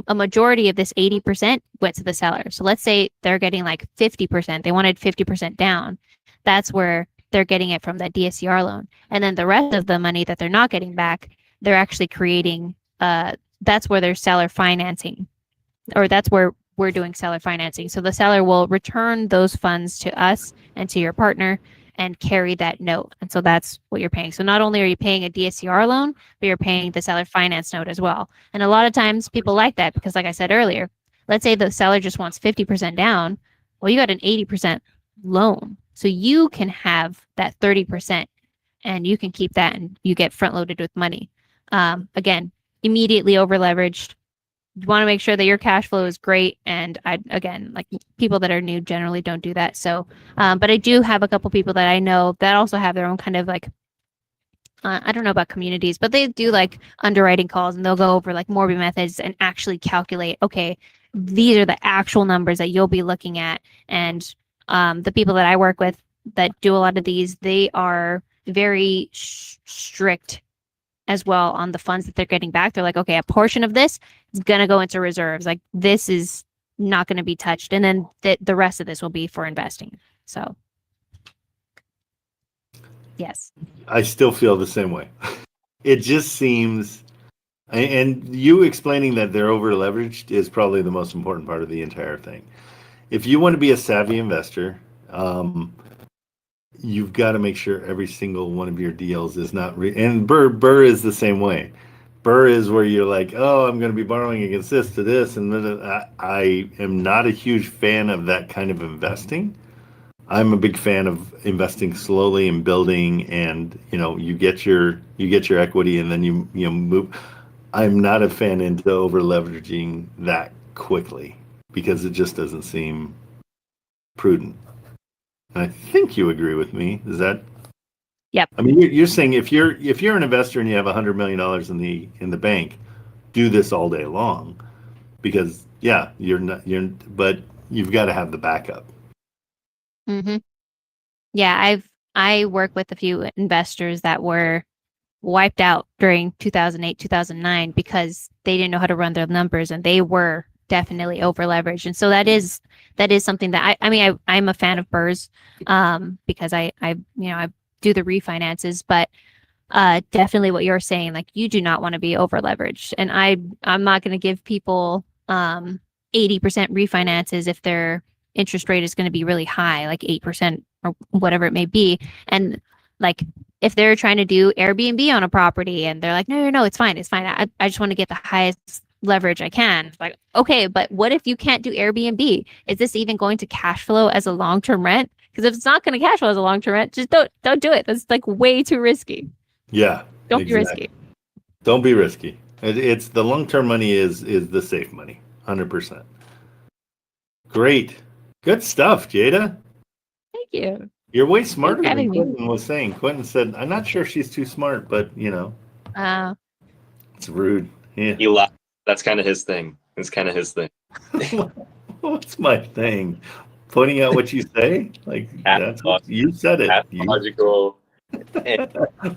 a majority of this 80% went to the seller. So let's say they're getting like 50%. They wanted 50% down. That's where they're getting it from that DSCR loan. And then the rest of the money that they're not getting back, they're actually creating that's where they're seller financing, or that's where we're doing seller financing. So the seller will return those funds to us and to your partner and carry that note. And so that's what you're paying. So not only are you paying a DSCR loan, but you're paying the seller finance note as well. And a lot of times people like that because like I said earlier, let's say the seller just wants 50% down. Well, you got an 80% loan. So you can have that 30% and you can keep that and you get front loaded with money. Again, immediately over leveraged. You want to make sure that your cash flow is great. And like people that are new generally don't do that. So, but I do have a couple people that I know that also have their own kind of like, I don't know about communities, but they do like underwriting calls and they'll go over like Morby methods and actually calculate, okay, these are the actual numbers that you'll be looking at. And the people that I work with that do a lot of these, they are very strict as well on the funds that they're getting back. They're like, okay, a portion of this is going to go into reserves. Like this is not going to be touched. And then the rest of this will be for investing. So yes. I still feel the same way. It just seems, and you explaining that they're over leveraged is probably the most important part of the entire thing. If you want to be a savvy investor, you've got to make sure every single one of your deals is not and Burr is the same way. Burr is where you're like, oh, I'm going to be borrowing against this to this, and then I am not a huge fan of that kind of investing. I'm a big fan of investing slowly and building, and you get your equity, and then you move. I'm not a fan into over leveraging that quickly because it just doesn't seem prudent. And I think you agree with me. Is that? Yep. I mean, you're saying if you're an investor and you have $100 million in the bank, do this all day long, because but you've got to have the backup. Mm-hmm. Yeah, I work with a few investors that were wiped out during 2008, 2009 because they didn't know how to run their numbers, and they were definitely over leveraged. And so that is something that I'm a fan of BRRRRs, because I do the refinances, but definitely what you're saying, like, you do not want to be over leveraged. And I'm not going to give people 80% refinances if their interest rate is going to be really high, like 8% or whatever it may be. And like, if they're trying to do Airbnb on a property and they're like, no, it's fine. I just want to get the highest leverage I can. Like, okay, but what if you can't do Airbnb? Is this even going to cash flow as a long-term rent? Because if it's not going to cash flow as a long-term rent, just don't do it. That's like way too risky. Yeah. Don't be risky. Don't be risky. It's the long-term money is the safe money, 100%. Great. Good stuff, Jada. Thank you. You're way smarter Thanks for than having me. Quentin was saying. Quentin said, I'm not sure she's too smart, but it's rude. Yeah. He laughed. That's kind of his thing. It's kind of his thing. What's my thing? Pointing out what you say? Like, that's what you said it. Pathological.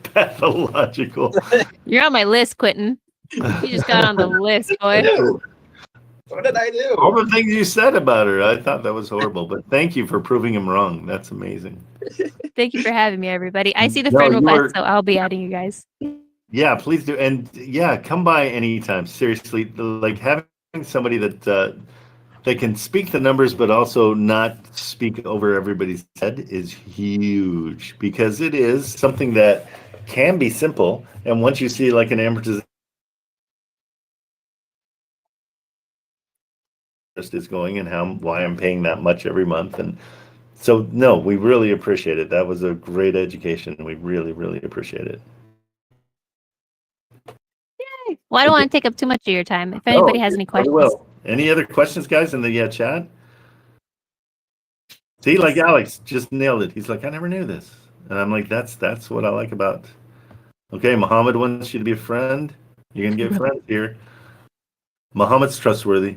Pathological. You're on my list, Quentin. You just got on the list, boy. What did I do? All the things you said about her, I thought that was horrible. But thank you for proving him wrong. That's amazing. Thank you for having me, everybody. I see the friend request, so I'll be adding you guys. Yeah, please do. And yeah, come by anytime. Seriously, like having somebody that can speak the numbers but also not speak over everybody's head is huge, because it is something that can be simple. And once you see like an amortization is going and why I'm paying that much every month. And so, no, we really appreciate it. That was a great education. We really, really appreciate it. Yay. Well, I don't want to take up too much of your time. If anybody has any questions. Well, any other questions, guys, in the chat? See, like Alex just nailed it. He's like, I never knew this. And I'm like, that's what I like about. Okay, Muhammad wants you to be a friend. You're going to get friends here. Muhammad's trustworthy.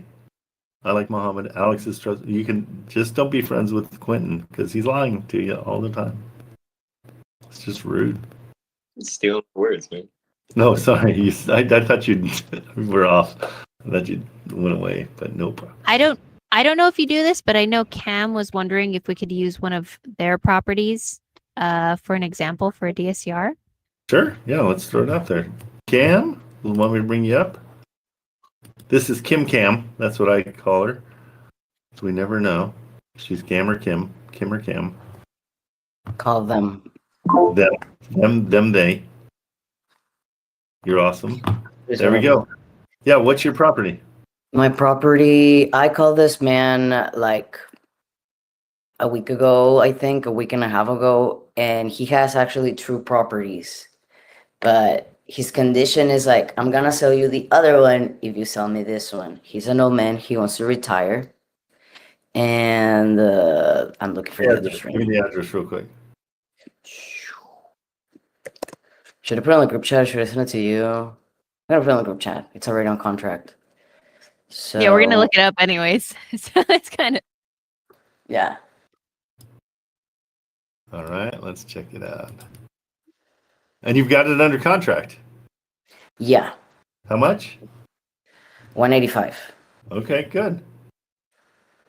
I like Muhammad. Alex is trustworthy. You can just don't be friends with Quentin because he's lying to you all the time. It's just rude. Stealing words, man. No, sorry. I thought you were off. I thought you went away, but nope. I don't know if you do this, but I know Cam was wondering if we could use one of their properties for an example for a DSCR. Sure. Yeah, let's throw it out there. Cam, want me to bring you up? This is Kim Cam. That's what I call her. So we never know. She's Cam or Kim. Kim or Cam. Call them. Them, they. You're awesome. There we go. Yeah, what's your property? My property, I called this man like a week ago, I think, a week and a half ago, and he has actually 2 properties. But his condition is like, I'm gonna sell you the other one if you sell me this one. He's an old man, he wants to retire. And I'm looking for the address. Give me the address real quick. Should I put it on the group chat? Should I send it to you? I'm gonna put it on the group chat. It's already on contract. So Yeah, we're gonna look it up anyways. So it's kind of. Yeah. All right, let's check it out. And you've got it under contract. Yeah. How much? 185. Okay, good.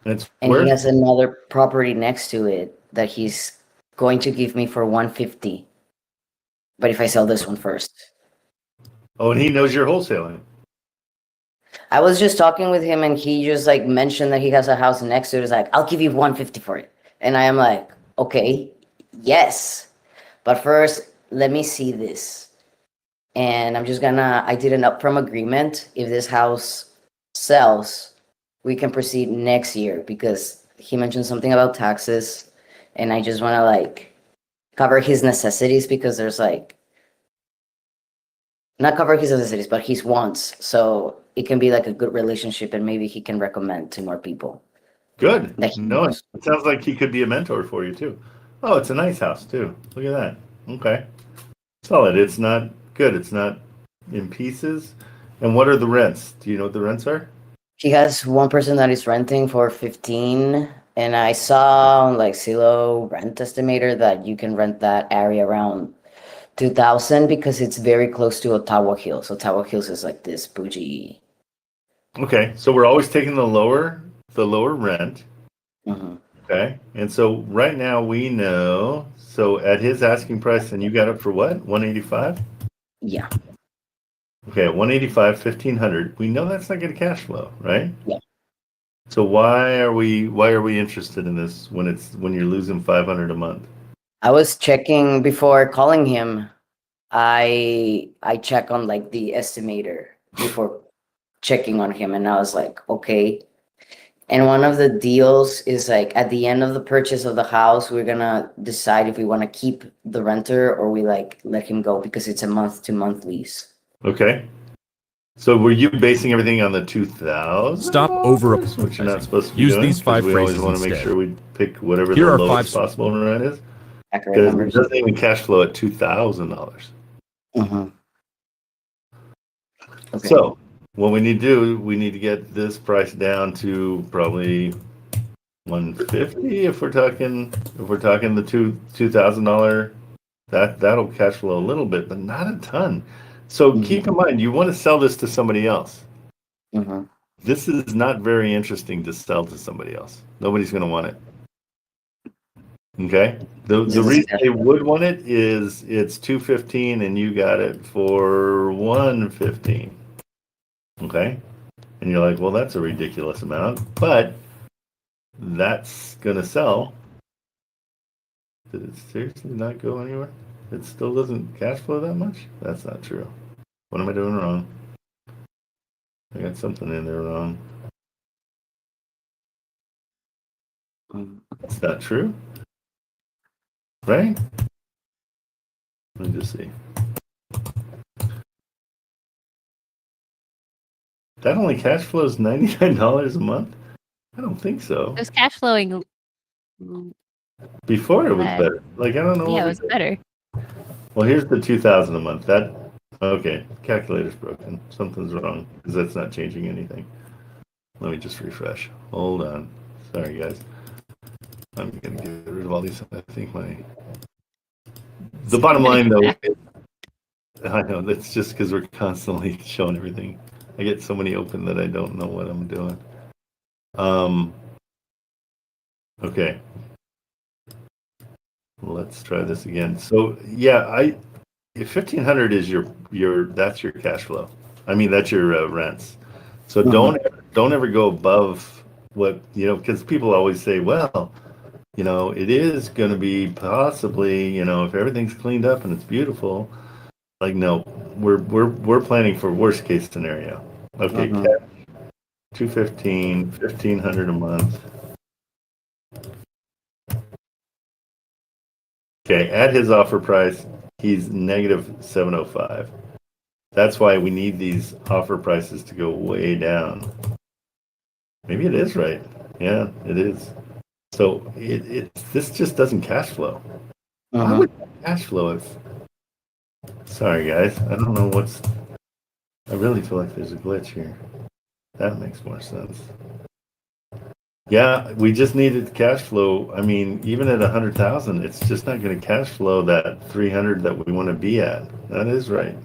And he has another property next to it that he's going to give me for 150. But if I sell this one first. Oh, and he knows you're wholesaling. I was just talking with him and he just like mentioned that he has a house next to it. He's like, I'll give you 150 for it. And I am like, okay, yes. But first, let me see this. And I did an upfront agreement. If this house sells, we can proceed next year, because he mentioned something about taxes and I just want to like cover his necessities because there's like not cover his necessities, but his wants. So it can be like a good relationship, and maybe he can recommend to more people. Good. That he No, knows. it sounds like he could be a mentor for you too. Oh, it's a nice house too. Look at that. Okay. Solid. It's not good. It's not in pieces. And what are the rents? Do you know what the rents are? He has one person that is renting for 15, and I saw on like Zillow rent estimator that you can rent that area around 2,000 because it's very close to Ottawa Hills. Ottawa Hills is like this bougie. Okay. So we're always taking the lower rent. Mhm. Okay. And so right now we know, so at his asking price, and you got it for what? 185? Yeah. Okay, 185, 1,500. We know that's not going to cash flow, right? Yeah. So why are we interested in this when you're losing 500 a month? I was checking before calling him. I check on like the estimator before checking on him, and I was like, okay. And one of the deals is like at the end of the purchase of the house, we're gonna decide if we want to keep the renter or we like let him go because it's a month-to-month lease. Okay. So were you basing everything on the 2,000? Stop Which you're not supposed to be Use doing, these 'cause 5 we always phrases want to make instead. sure we pick whatever Here the are lowest 5 possible rent is. Accurate Because it numbers. doesn't even cash flow at $2,000. Mhm. Okay. So what we need to do, we need to get this price down to probably 150 if we're talking the $2,000. That'll cash flow a little bit, but not a ton. So keep in mind, you want to sell this to somebody else. Mhm. This is not very interesting to sell to somebody else. Nobody's going to want it. Okay. The This is reason cash they flow. would want it is it's 215 and you got it for 115. Okay. And you're like, well, that's a ridiculous amount, but that's going to sell. Did it seriously not go anywhere? It still doesn't cash flow that much? That's not true. What am I doing wrong? I got something in there wrong. Mhm. That's not true. Right? Let me just see. That only cash flows $99 a month? I don't think so. It was cash flowing. Before it was Bad. better. Like, I don't know. Yeah, what it we was did. better. Well, here's the 2,000 a month. Okay, calculator's broken. Something's wrong because that's not changing anything. Let me just refresh. Hold on. Sorry, guys. I'm going to get rid of all these. I think the bottom line, though, I know that's just because we're constantly showing everything. I get so many open that I don't know what I'm doing. Okay. Let's try this again. So yeah, if 1,500 is that's your cash flow. I mean, that's your rents. So don't ever go above what, because people always say, well, it is going to be possibly, if everything's cleaned up and it's beautiful. Like, no, we're planning for worst case scenario. Okay, Mhm. cash, 215, 1,500 a month. Okay, at his offer price, he's negative 705. That's why we need these offer prices to go way down. Maybe it is right. Yeah, it is. So this just doesn't cash flow. Why Mhm. would it cash flow if? Sorry, guys. I don't know I really feel like there's a glitch here. That makes more sense. Yeah, we just needed cash flow. I mean, even at 100,000, it's just not going to cash flow that 300 that we want to be at. That is right.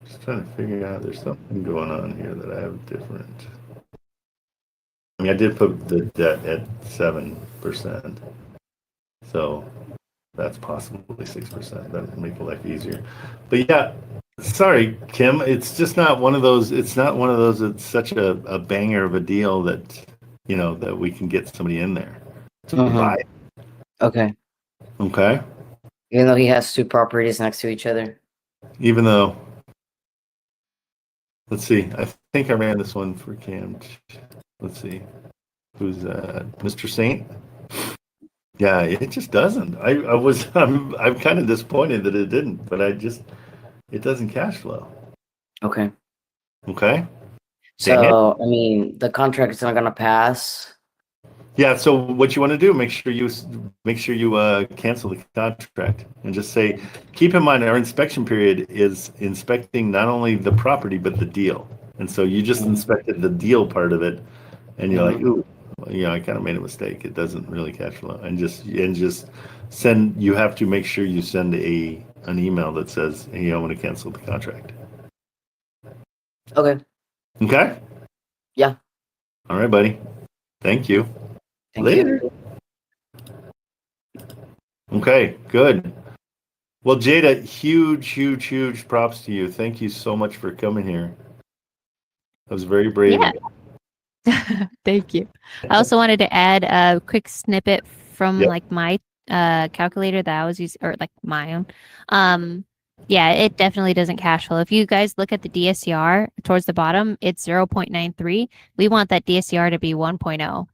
Just trying to figure out. There's something going on here that I have different. I mean, I did put the debt at 7%, so that's possibly 6%. That would make life easier. But yeah, sorry, Kim. It's just not one of those. It's not one of those. It's such a banger of a deal that that we can get somebody in there to buy it. Okay. Okay. Even though he has 2 properties next to each other. Even though, let's see. I think I ran this one for Cam. Let's see. Who's Mr. Saint? Yeah, it just doesn't. I'm kind of disappointed that it didn't, but it doesn't cash flow. Okay. Okay. So, I mean, the contract is not gonna pass. Yeah. So what you want to do? Make sure you cancel the contract and just say, keep in mind our inspection period is inspecting not only the property but the deal. And so you just inspected the deal part of it, and you're like, ooh, I kind of made a mistake. It doesn't really cash flow, and just send. You have to make sure you send an email that says, hey, I want to cancel the contract. Okay. Okay. Yeah. All right, buddy. Thank you. Thank Later. you. Okay, good. Well, Jada, huge props to you. Thank you so much for coming here. That was very brave. Yeah. Thank you. I also wanted to add a quick snippet from like my calculator that I was using, or like my own. Yeah, it definitely doesn't cash flow. If you guys look at the DSCR towards the bottom, it's 0.93. We want that DSCR to be 1.0.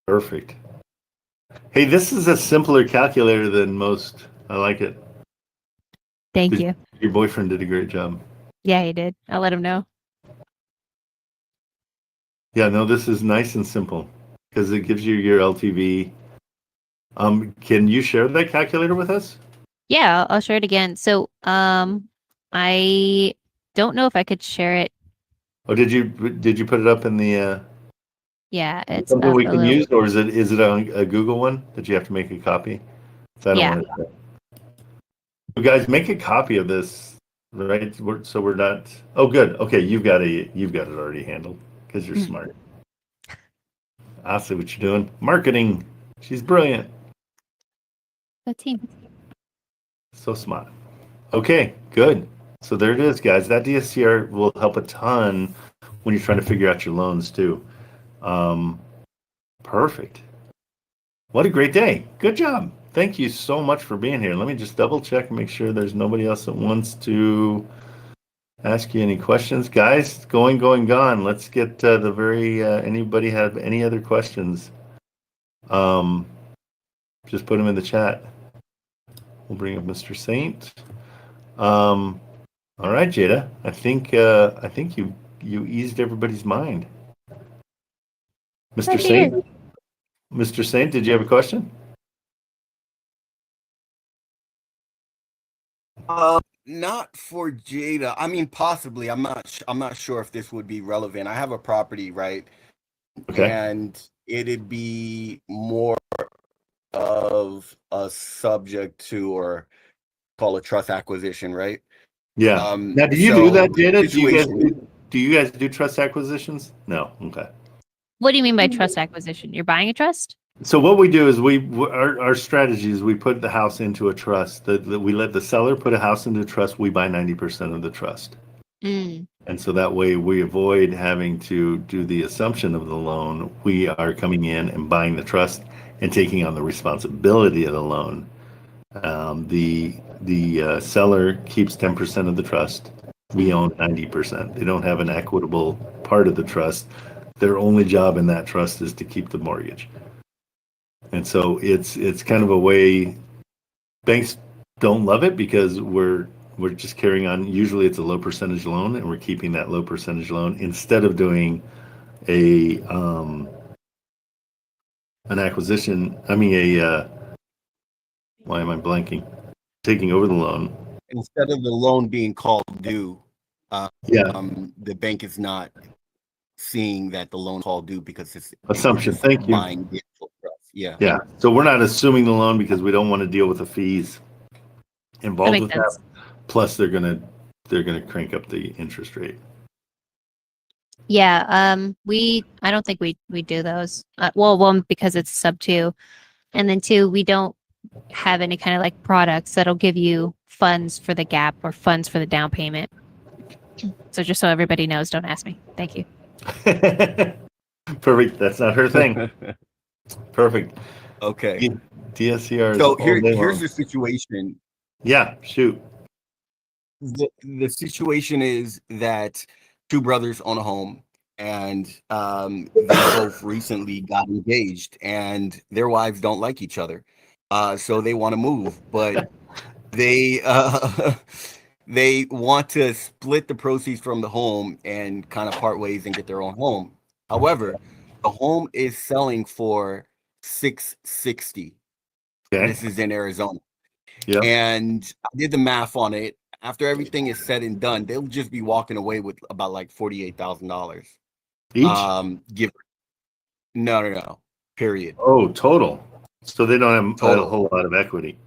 Perfect. Hey, this is a simpler calculator than most. I like it. Thank you. Your boyfriend did a great job. Yeah, he did. I'll let him know. Yeah, no, this is nice and simple because it gives you your LTV. Can you share that calculator with us? Yeah, I'll share it again. So, I don't know if I could share it. Oh, did you put it up in the? Yeah, it's something up we a can little. use, or is it a Google one that you have to make a copy? So I don't Yeah. want to. You guys, make a copy of this, right? So we're not. Oh, good. Okay, you've got it already handled because you're smart. I see what you're doing. Marketing. She's brilliant. The team. So smart. Okay, good. So there it is, guys. That DSCR will help a ton when you're trying to figure out your loans too. Perfect. What a great day. Good job. Thank you so much for being here. Let me just double check and make sure there's nobody else that wants to ask you any questions. Guys, going, gone. Let's get anybody have any other questions? Just put them in the chat. We'll bring up Mr. Saint. All right, Jada. I think you eased everybody's mind. Mr. Saint? Mr. Saint, did you have a question? Not for Jada. I mean, possibly. I'm not sure if this would be relevant. I have a property, right? Okay. And it'd be more of a subject to, or call a trust acquisition, right? Yeah. Now, do you do so that, Jada? situation- Do you guys do trust acquisitions? No. Okay. What do you mean by trust acquisition? You're buying a trust? So what we do is our strategy is we put the house into a trust. That we let the seller put a house into a trust. We buy 90% of the trust. Mm. And so that way we avoid having to do the assumption of the loan. We are coming in and buying the trust and taking on the responsibility of the loan. The seller keeps 10% of the trust. We own 90%. They don't have an equitable part of the trust. Their only job in that trust is to keep the mortgage. And so it's kind of a way. Banks don't love it because we're just carrying on. Usually it's a low percentage loan, and we're keeping that low percentage loan instead of doing an acquisition. I mean why am I blanking? Taking over the loan. Instead of the loan being called due, the bank is not seeing that the loan called due because it's Assumption. Thank you. buying the actual trust. Yeah. Yeah. So we're not assuming the loan because we don't want to deal with the fees involved with that. Plus, they're gonna crank up the interest rate. Yeah. I don't think we do those. Well, one, because it's sub 2, and then 2, we don't have any kind of like products that'll give you funds for the gap or funds for the down payment. So just so everybody knows, don't ask me. Thank you. Perfect. That's not her thing. Perfect. Okay. DSCR. So here's the situation. Yeah. Shoot. The situation is that two brothers own a home, and they both recently got engaged, and their wives don't like each other, so they want to move, but they they want to split the proceeds from the home and kind of part ways and get their own home. However, the home is selling for $660. Okay. This is in Arizona. Yeah. And I did the math on it. After everything is said and done, they'll just be walking away with about like $48,000. Each? Give no. Period. Oh, total. So they don't have Total. a whole lot of equity.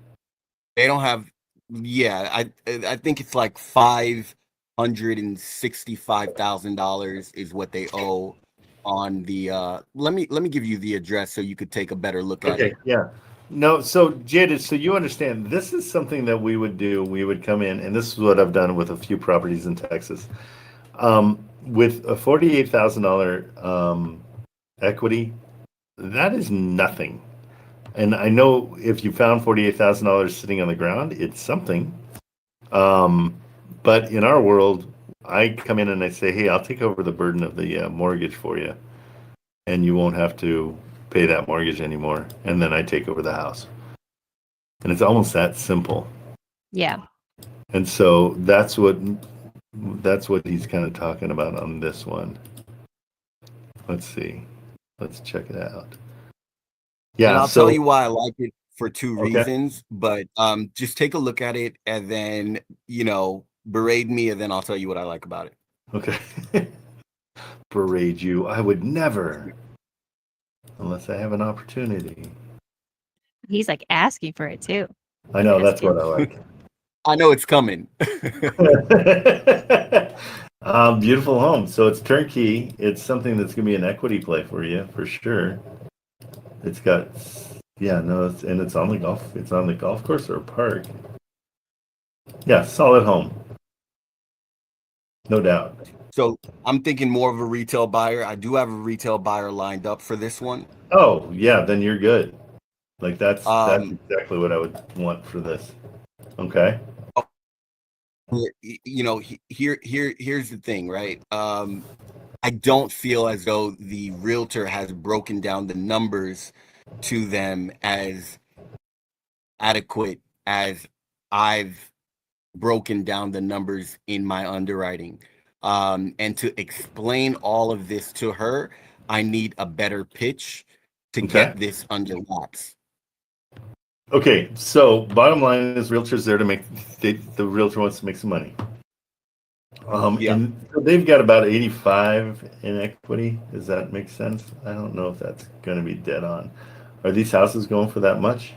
They don't have. Yeah, I think it's like $565,000 is what they owe on the. Let me give you the address so you could take a better look at it. Okay. Yeah. No. So Jada, so you understand, this is something that we would do. We would come in, and this is what I've done with a few properties in Texas. With a $48,000 equity, that is nothing. And I know if you found $48,000 sitting on the ground, it's something. But in our world, I come in and I say, hey, I'll take over the burden of the mortgage for you, and you won't have to pay that mortgage anymore. And then I take over the house. And it's almost that simple. Yeah. And so that's what he's kind of talking about on this one. Let's see. Let's check it out. Yeah, and I'll so tell you why I like it for two Okay. reasons, but just take a look at it and then, berate me, and then I'll tell you what I like about it. okay. Berate you. I would never, unless I have an opportunity. He's like asking for it too. I know, that's what I like. I know it's coming. Beautiful home. So it's turnkey. It's something that's going to be an equity play for you, for sure. It's got, it's on the golf course or a park. Yeah, solid home. No doubt. So I'm thinking more of a retail buyer. I do have a retail buyer lined up for this one. Oh, yeah, then you're good. Like that's exactly what I would want for this. Okay. Here's the thing, right? I don't feel as though the realtor has broken down the numbers to them as adequate as I've broken down the numbers in my underwriting. And to explain all of this to her, I need a better pitch to get this under wraps. Okay, so bottom line is realtor's there to the realtor wants to make some money. And so they've got about 85 in equity. Does that make sense? I don't know if that's going to be dead on. Are these houses going for that much?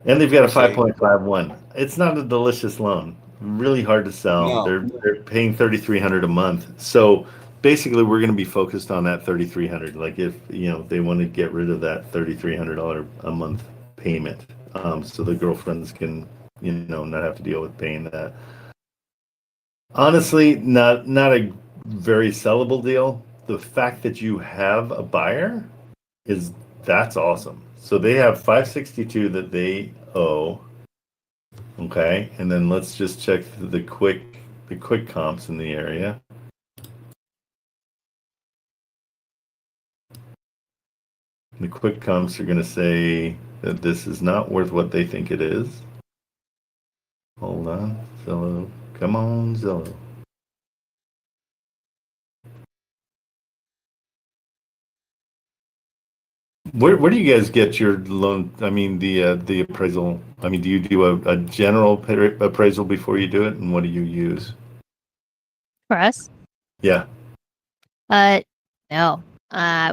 And they've got a 5.51. It's not a delicious loan. Really hard to sell. No. They're paying $3,300 a month. So basically, we're going to be focused on that $3,300. Like if they want to get rid of that $3,300 a month payment, so the girlfriends can not have to deal with paying that. Honestly, not a very sellable deal. The fact that you have a buyer that's awesome. So they have 562 that they owe. Okay, and then let's just check the quick comps in the area. The quick comps are going to say that this is not worth what they think it is. Hold on, Zillow. Come on, Zillow. Where do you guys get your loan? I mean, the appraisal. I mean, do you do a general appraisal before you do it, and what do you use? For us? Yeah. No.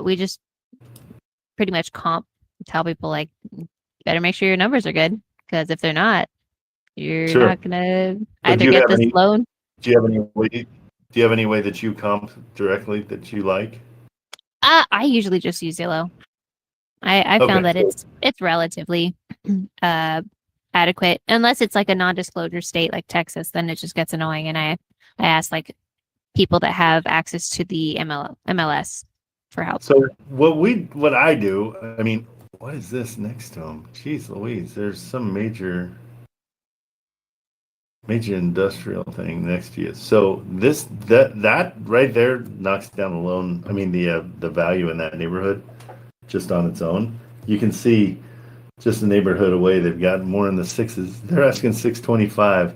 We just pretty much tell people like, better make sure your numbers are good, because if they're not, you're not gonna either get this loan. Do you have any way? Do you have any way that you comp directly that you like? I usually just use Zillow. I found that it's relatively adequate, unless it's like a non-disclosure state like Texas. Then it just gets annoying, and I ask like people that have access to the MLS for help. So what I do, I mean, what is this next to them? Jeez Louise, there's some major. major industrial thing next to you. So that right there knocks down the loan. I mean the value in that neighborhood just on its own. You can see just a neighborhood away, they've got more in the sixes. They're asking 625.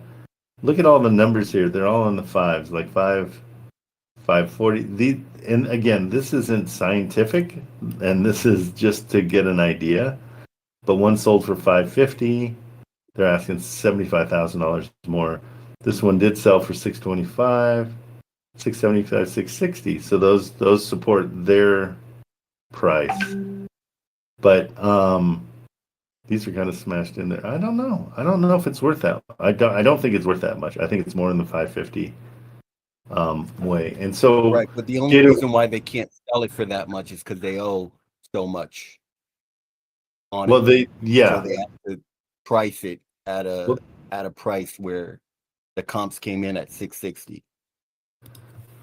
Look at all the numbers here. They're all in the fives, like 540. And again, this isn't scientific, and this is just to get an idea. But one sold for 550. They're asking $75,000 more. This one did sell for 625, 675, 660. So those support their price. But these are kind of smashed in there. I don't know. I don't know if it's worth that. I don't think it's worth that much. I think it's more in the 550 way. And so Right, but the only reason why they can't sell it for that much is because they owe so much on well, it. they So they have to price it at a price where the comps came in at 660.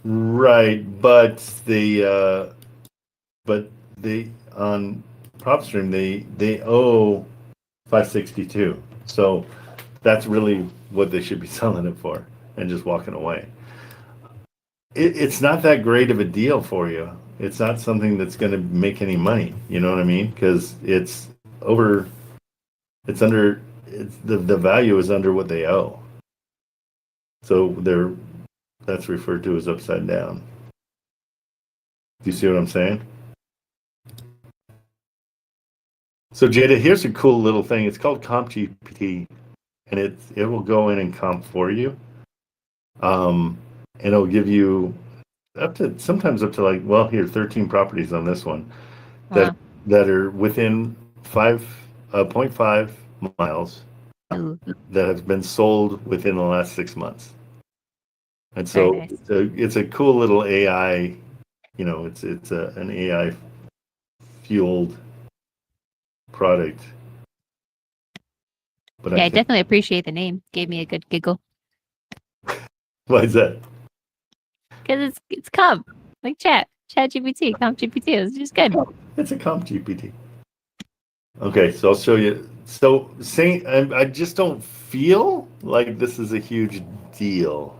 right, but they on PropStream they owe 562. So that's really what they should be selling it for and just walking away. It's not that great of a deal for you. It's not something that's going to make any money. You know what I mean? Because the value is under what they owe. So that's referred to as upside down. Do you see what I'm saying? So Jada, here's a cool little thing. It's called CompGPT, and it will go in and comp for you. And it'll give you sometimes up to 13 properties on this one that are within 0.5 miles that have been sold within the last 6 months. And so Very nice. it's a cool little AI, it's an AI fueled product. But Yeah, I definitely appreciate the name. Gave me a good giggle. Why is that? Because it's comp. Like ChatGPT, CompGPT. It's just good. It's a CompGPT. Okay, so I'll show you. So I just don't feel like this is a huge deal.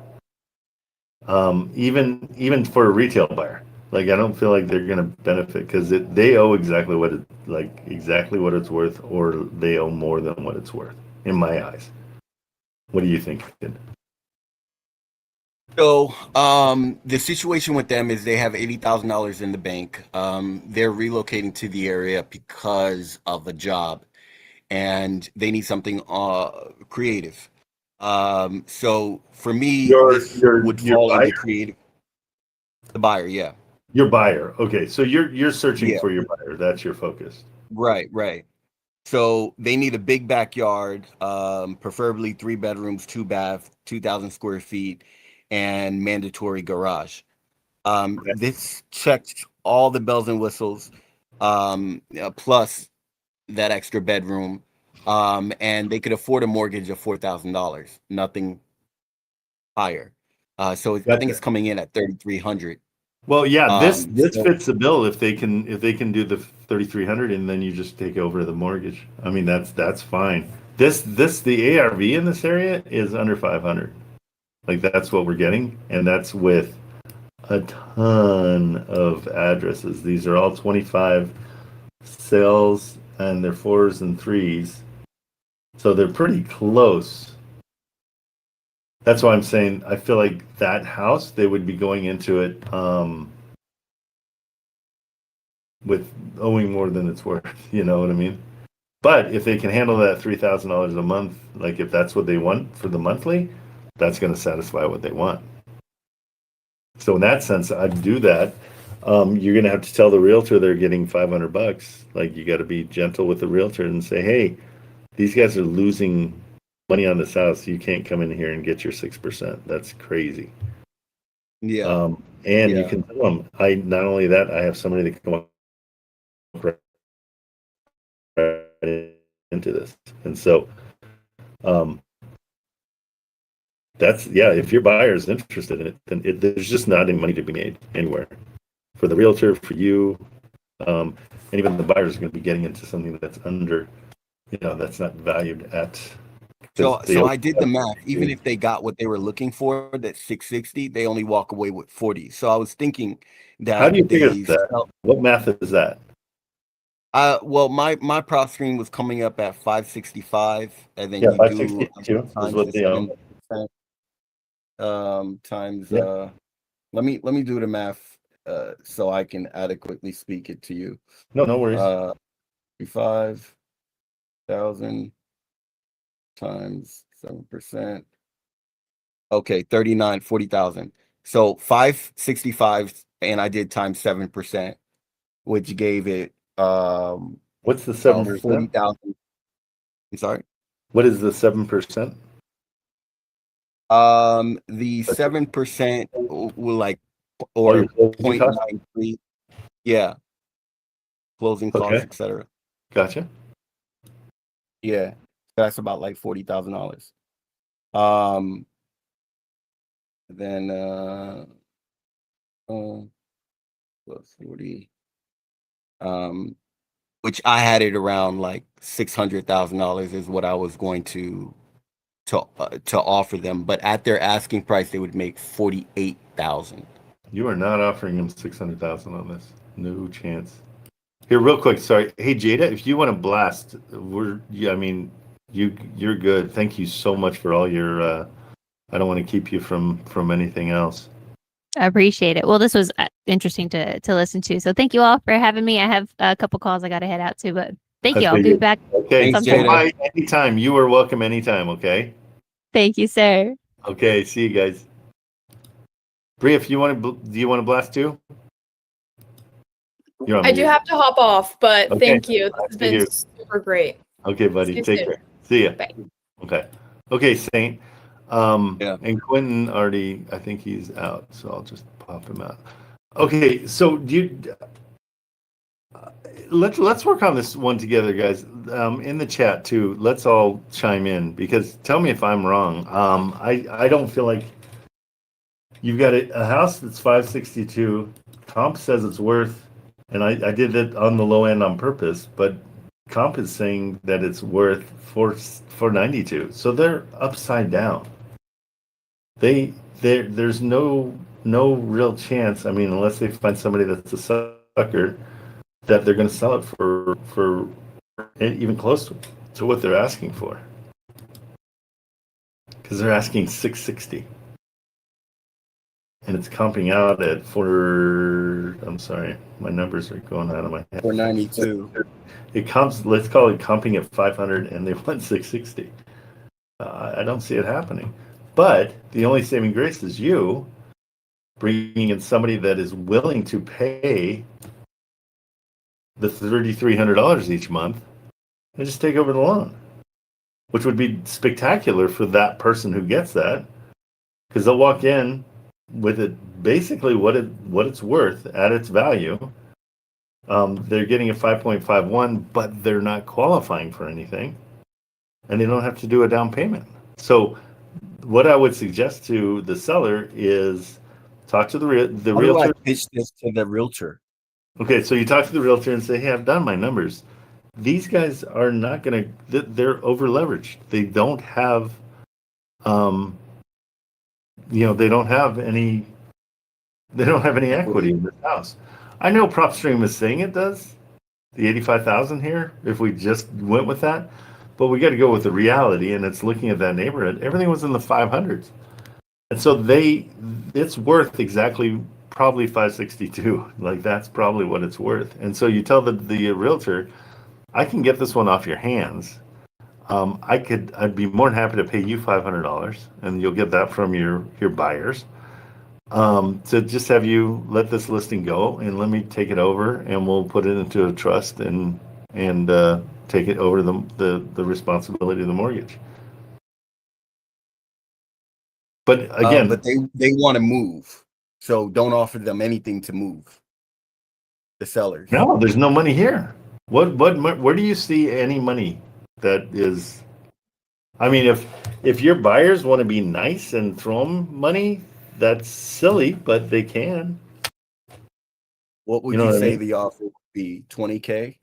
Even for a retail buyer. Like I don't feel like they're going to benefit because they owe exactly what it's worth, or they owe more than what it's worth in my eyes. What do you think? So the situation with them is they have $80,000 in the bank. They're relocating to the area because of a job, and they need something creative. So for me, this would fall under creative. The buyer, yeah. Your buyer. Okay, so you're searching for your buyer. That's your focus. Right. So they need a big backyard, preferably 3 bedrooms, 2 bath, 2,000 square feet, and mandatory garage. This checks all the bells and whistles, plus that extra bedroom, and they could afford a mortgage of $4,000, nothing higher. So I think it's coming in at 3,300. Well, yeah, this fits the bill if they can do the 3,300 and then you just take over the mortgage. I mean that's fine. The ARV in this area is under 500. Like that's what we're getting, and that's with a ton of addresses. These are all 25 sales, and they're 4s and 3s, so they're pretty close. That's why I'm saying I feel like that house, they would be going into it with owing more than it's worth. You know what I mean? But if they can handle that $3,000 a month, like if that's what they want for the monthly, that's going to satisfy what they want. So in that sense, I'd do that. You're going to have to tell the realtor they're getting $500. Like you got to be gentle with the realtor and say, hey, these guys are losing money on this house. You can't come in here and get your 6%. That's crazy. Yeah. You can tell them, not only that, I have somebody that can come up right into this. And so if your buyer is interested in it, then there's just not any money to be made anywhere. For the realtor, for you, and even the buyer is going to be getting into something that's under, that's not valued at So I did the math. Even if they got what they were looking for, that 660, they only walk away with 40. So I was thinking that How do you figure they that? sell, What math is that? well, my PropStream was coming up at 565, and then Yeah, you do 562 is times what the they own. 7%, times Yeah. let me do the math so I can adequately speak it to you. No worries. 5,000 times 7%. Okay, 40,000. So 565, and I did times 7%, which gave it What's the 7%? 40,000. I'm sorry. What is the 7%? The 7% will like, Or or your closing costs? 0.93. Yeah, closing costs, Okay. etc. Gotcha. Yeah, that's about like $40,000. Then plus 40, which I had it around like $600,000 is what I was going to offer them, but at their asking price they would make 48,000. You are not offering them 600,000 on this. No chance. Here, real quick. Sorry. Hey, Jada, if you want to blast, I mean, you're good. Thank you so much for all your. I don't want to keep you from anything else. I appreciate it. Well, this was interesting to listen to. So thank you all for having me. I have a couple calls I got to head out to, but thank you. I'll be back. Okay. Thanks, sometime. Jada. Anytime. You are welcome anytime. Okay. Thank you, sir. Okay. See you guys. Bree, if you want to, do you want to blast too? You're on I do mute. have to hop off, but Okay. thank you. This has to been hear. super great. Okay, buddy. See you Take soon. care. See ya. Bye. Okay. Okay, Saint. Yeah. And Quentin already, I think he's out, so I'll just pop him out. Okay, so do you let's work on this one together, guys. In the chat too, let's all chime in because tell me if I'm wrong. I don't feel like you've got a house that's 562. Comp says it's worth, and I did it on the low end on purpose, but Comp is saying that it's worth 492. So they're upside down. There's no real chance. I mean, unless they find somebody that's a sucker, that they're going to sell it for even close to what they're asking for. Because they're asking 660. And it's comping out at I'm sorry, my numbers are going out of my head. 492. It comes, let's call it comping at 500 and they want 660. I don't see it happening. But the only saving grace is you bringing in somebody that is willing to pay the $3,300 each month and just take over the loan, which would be spectacular for that person who gets that, because they'll walk in with it basically what it's worth at its value. They're getting a 5.51, but they're not qualifying for anything, and they don't have to do a down payment. So what I would suggest to the seller is talk to the How realtor. do I pitch this to the realtor? Okay, so you talk to the realtor and say, hey, I've done my numbers. These guys are not going to, they're over leveraged. They don't have, they don't have any equity in this house. I know PropStream is saying it does, the 85,000 here, if we just went with that, but we got to go with the reality, and it's looking at that neighborhood. Everything was in the 500s. And so it's worth exactly probably 562. Like that's probably what it's worth. And so you tell the realtor, I can get this one off your hands. I'd be more than happy to pay you $500, and you'll get that from your buyers. To just have you let this listing go and let me take it over, and we'll put it into a trust and take it over the responsibility of the mortgage. But again, but they want to move, so don't offer them anything to move. The sellers. No, there's no money here. Where do you see any money that is? I mean, if your buyers want to be nice and throw them money, that's silly, but they can. What would You know you what I say mean? the offer would be? 20K,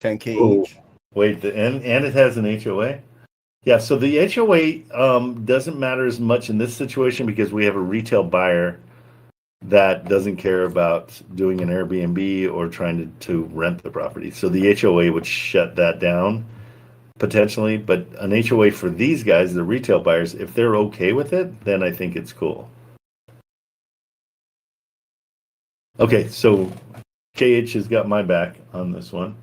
10K Oh, each. wait, and it has an HOA. Yeah, so the HOA doesn't matter as much in this situation because we have a retail buyer that doesn't care about doing an Airbnb or trying to rent the property. So the HOA would shut that down potentially, but an HOA for these guys, the retail buyers, if they're okay with it, then I think it's cool. Okay, so KH has got my back on this one.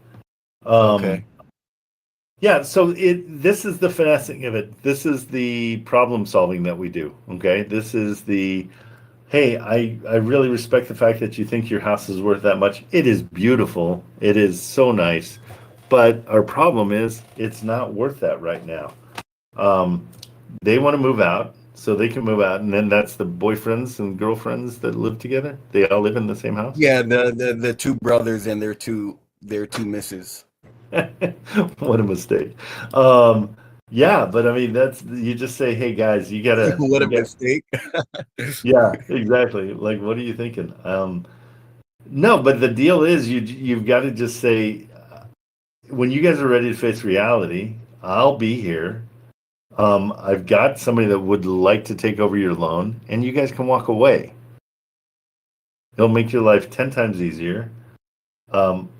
Okay. Yeah, so this is the finessing of it. This is the problem solving that we do. Okay, this is the hey, I really respect the fact that you think your house is worth that much. It is beautiful. It is so nice, but our problem is it's not worth that right now. They want to move out, so they can move out, and then that's the boyfriends and girlfriends that live together. They all live in the same house. Yeah, the two brothers and their two misses. What a mistake. Yeah, but I mean that's you just say, hey guys, you gotta What a mistake. yeah, exactly. Like what are you thinking? No, but the deal is you've got to just say when you guys are ready to face reality, I'll be here. I've got somebody that would like to take over your loan, and you guys can walk away. It'll make your life 10 times easier.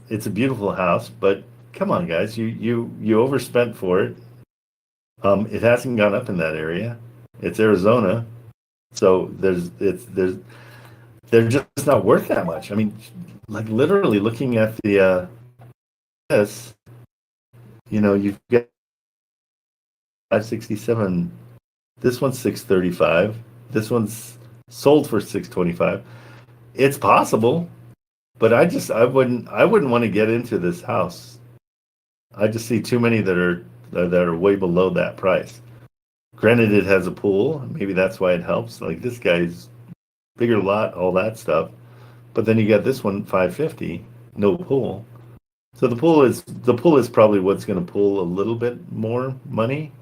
It's a beautiful house, but come on, guys, you overspent for it. It hasn't gone up in that area. It's Arizona, so they're just not worth that much. I mean, like literally looking at the this, you've got 567. This one's 635. This one's sold for 625. It's possible, but I wouldn't want to get into this house. I just see too many that are way below that price. Granted, it has a pool. Maybe that's why it helps. Like this guy's bigger lot, all that stuff. But then you got this one, 550, no pool. So the pool is probably what's going to pull a little bit more money.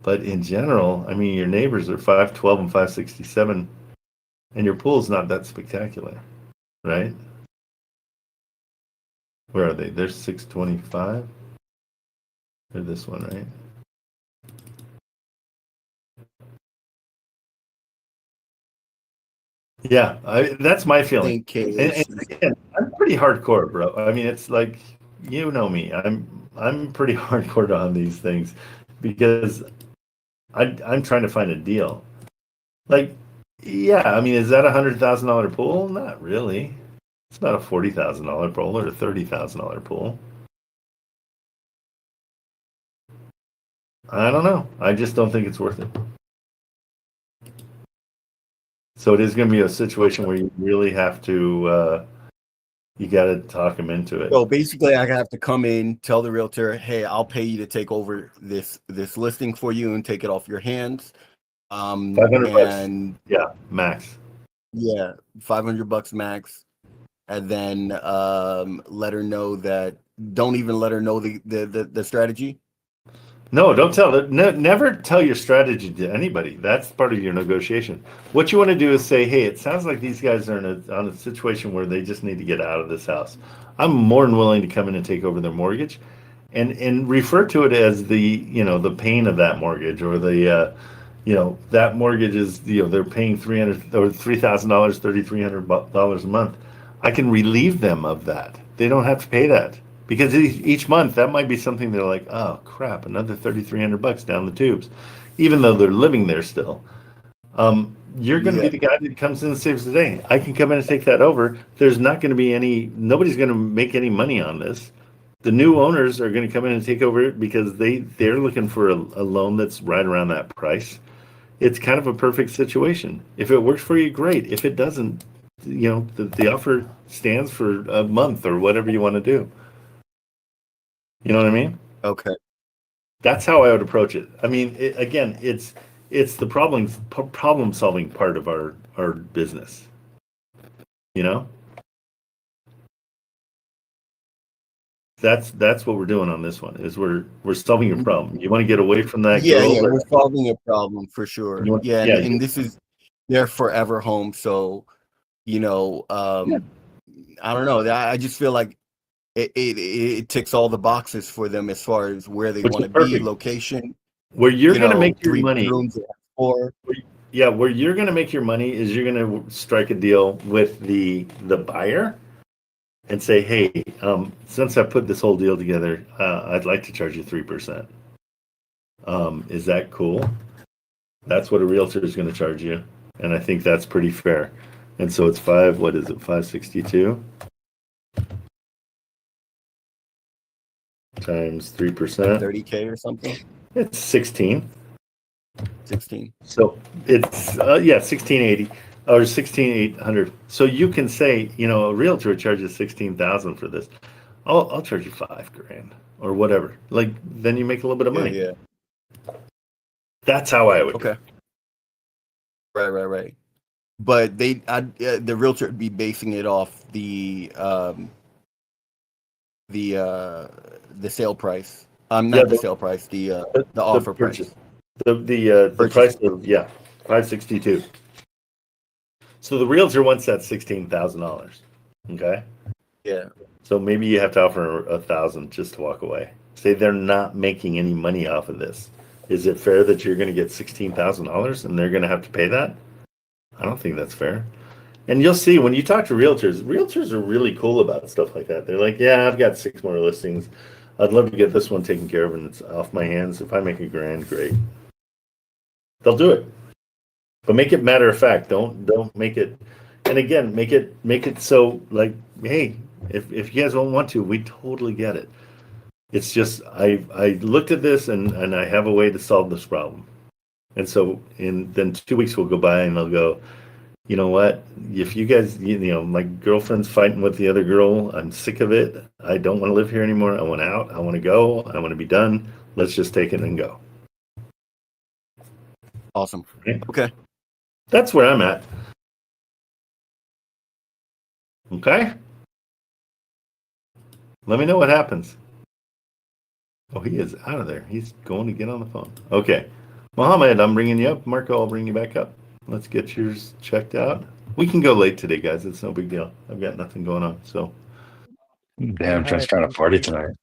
But in general, I mean, your neighbors are 512 and 567, and your pool's not that spectacular, right? Where are they? They're 625. They're this one, right? Yeah, that's my feeling. And again, I'm pretty hardcore, bro. I mean, it's like you know me. I'm pretty hardcore on these things because I'm trying to find a deal. Like, yeah, I mean, is that $100,000 pool? Not really. It's not a $40,000 pool or a $30,000 pool. I don't know. I just don't think it's worth it. So it is going to be a situation where you really have to, you got to talk them into it. So basically, I have to come in, tell the realtor, "Hey, I'll pay you to take over this listing for you and take it off your hands." $500, yeah, max. Yeah, $500 max, and then let her know that. Don't even let her know the strategy. No, don't tell it. Never tell your strategy to anybody. That's part of your negotiation. What you want to do is say, "Hey, it sounds like these guys are on a situation where they just need to get out of this house. I'm more than willing to come in and take over their mortgage, and refer to it as the pain of that mortgage or the that mortgage is they're paying $300 or $3,000, $3,300 a month. I can relieve them of that. They don't have to pay that." Because each month that might be something they're like, oh crap, another $3,300 down the tubes, even though they're living there still. You're going to be the guy that comes in and saves the day. I can come in and take that over. There's not going to be nobody's going to make any money on this. The new owners are going to come in and take over it because they're looking for a loan that's right around that price. It's kind of a perfect situation. If it works for you, great. If it doesn't, the offer stands for a month or whatever you want to do. You know what I mean? Okay. That's how I would approach it. I mean, it's the problem solving part of our business. That's what we're doing on this one. Is we're solving a problem. You want to get away from that girl? Yeah, we're solving a problem for sure. And this is their forever home. So, I don't know. I just feel like it ticks all the boxes for them as far as where they Which want is to be, perfect. location. Where you're going to make your 3 money. bedrooms, 4. Yeah, where you're going to make your money is you're going to strike a deal with the buyer and say, hey, since I put this whole deal together, I'd like to charge you 3%. Is that cool? That's what a realtor is going to charge you, and I think that's pretty fair. And so it's 562 times 3%. 30K or something. It's 16. 16. So it's 1680 or 16800. So you can say, a realtor charges 16,000 for this. I'll charge you $5,000 or whatever. Like, then you make a little bit of money. Yeah. That's how I would do Okay. Right. But the realtor would be basing it off the sale price. Not the sale price, the offer purchase. price. The price of 562. So the realtor wants that $16,000. Okay. Yeah. So maybe you have to offer 1,000 just to walk away. Say they're not making any money off of this. Is it fair that you're going to get $16,000 and they're going to have to pay that? I don't think that's fair. And you'll see when you talk to realtors are really cool about stuff like that. They're like, yeah, I've got 6 more listings. I'd love to get this one taken care of and it's off my hands. If I make $1,000, great. They'll do it. But make it matter of fact. Don't make it. And again, make it so like, hey, if you guys don't want to, we totally get it. It's just I looked at this and I have a way to solve this problem. And so then 2 weeks will go by and they'll go, you know what? If you guys, my girlfriend's fighting with the other girl. I'm sick of it. I don't want to live here anymore. I want out. I want to go. I want to be done. Let's just take it and go. Awesome. Okay. That's where I'm at. Okay? Let me know what happens. Oh, he is out of there. He's going to get on the phone. Okay. Mohammed, I'm bringing you up. Marco, I'll bring you back up. Let's get yours checked out. We can go late today, guys. It's no big deal. I've got nothing going on. So. Damn, Trent's trying to party tonight.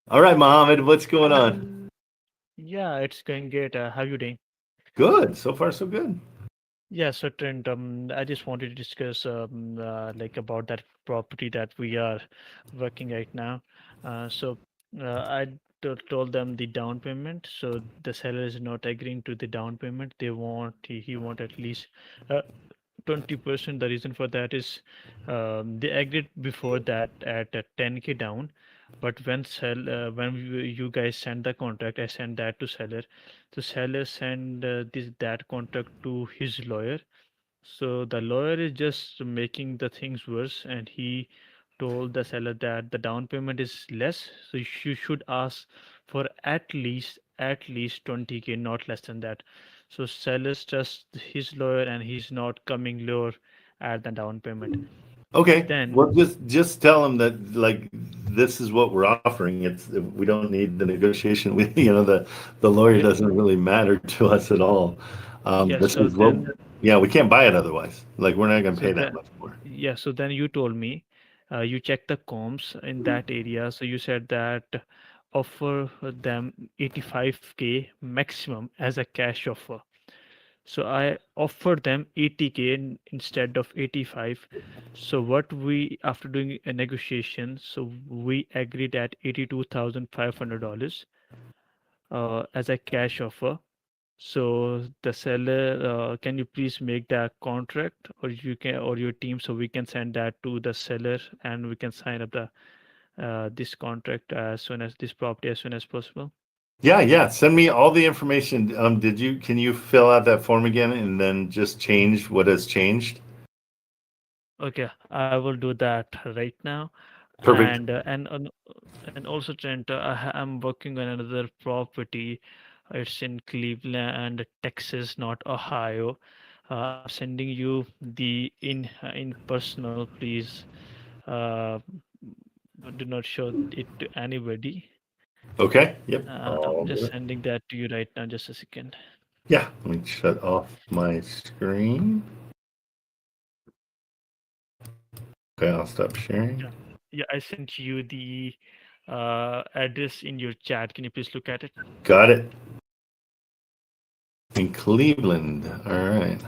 All right, Mohammed, what's going on? Yeah, it's going great. How you doing? Good. So far, so good. Yeah, so Trent, I just wanted to discuss about that property that we are working right now. I told them the down payment. So the seller is not agreeing to the down payment. He want at least 20%. The reason for that is they agreed before that at a 10K down, but you guys send the contract, I send that to seller. The seller send that contract to his lawyer. So the lawyer is just making the things worse, and he told the seller that the down payment is less, so you should ask for at least 20K, not less than that. So sellers trust his lawyer, and he's not coming lower at the down payment. Okay. Then Well, just tell them that like this is what we're offering. We don't need the negotiation. The lawyer doesn't really matter to us at all. We can't buy it otherwise. Like we're not going to pay that much more. Yeah, so then you told me you checked the comps in that area. So you said that offer them 85K maximum as a cash offer. So I offered them 80K instead of 85. So after doing a negotiation, so we agreed at $82,500 as a cash offer. So the seller, can you please make that contract, or your team, so we can send that to the seller and we can sign up this contract this property as soon as possible. Yeah. Send me all the information. Can you fill out that form again and then just change what has changed? Okay, I will do that right now. Perfect. And also, Trent, I'm working on another property. It's in Cleveland, Texas, not Ohio. I'm sending you the in personal. Please do not show it to anybody. Okay. Yep. I'm just sending that to you right now. Just a second. Yeah. Let me shut off my screen. Okay, I'll stop sharing. Yeah. Yeah, I sent you the address in your chat. Can you please look at it? Got it. In Cleveland. All right.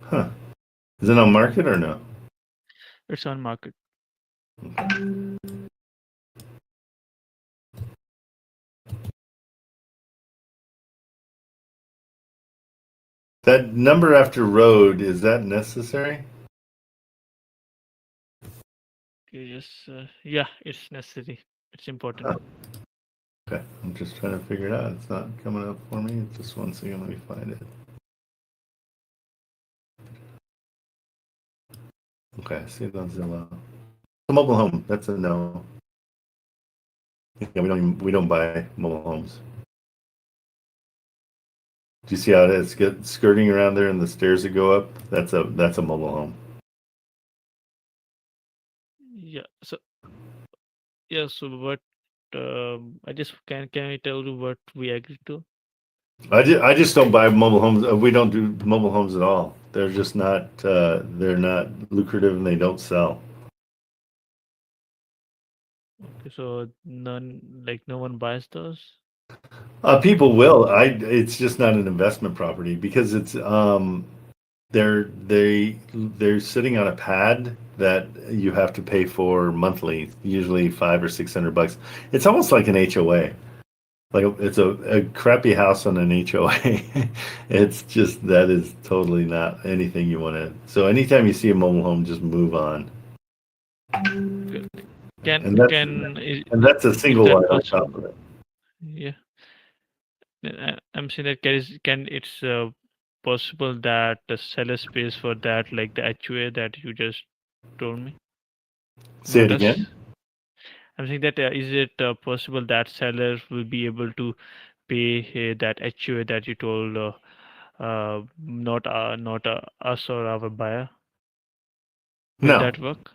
Huh. Is it on market or no? It's on market. That number after road, is that necessary? Okay, yes, yeah, it's necessary. It's important. Huh. Okay, I'm just trying to figure it out. It's not coming up for me. Just one second, let me find it. Okay, I see it on Zillow. A mobile home, that's a no. Yeah, we don't buy mobile homes. Do you see how it's skirting around there and the stairs that go up? That's a mobile home. Yeah. So yeah. So what? I just can I tell you what we agreed to? I just don't buy mobile homes. We don't do mobile homes at all. They're just not they're not lucrative and they don't sell. Okay, so no one buys those. People will. It's just not an investment property because it's they're sitting on a pad that you have to pay for monthly, usually $500 or $600. It's almost like an HOA. Like it's a crappy house on an HOA. It's just that is totally not anything you want to. So anytime you see a mobile home, just move on. Good. And that's a is single that wide on possible? top of it. Yeah. I'm saying that can it's possible that the seller pays for that, like the HOA that you just told me? Say Not it us. again. I'm saying that is it possible that sellers will be able to pay that HOA that you told, not us or our buyer? Will No, that work?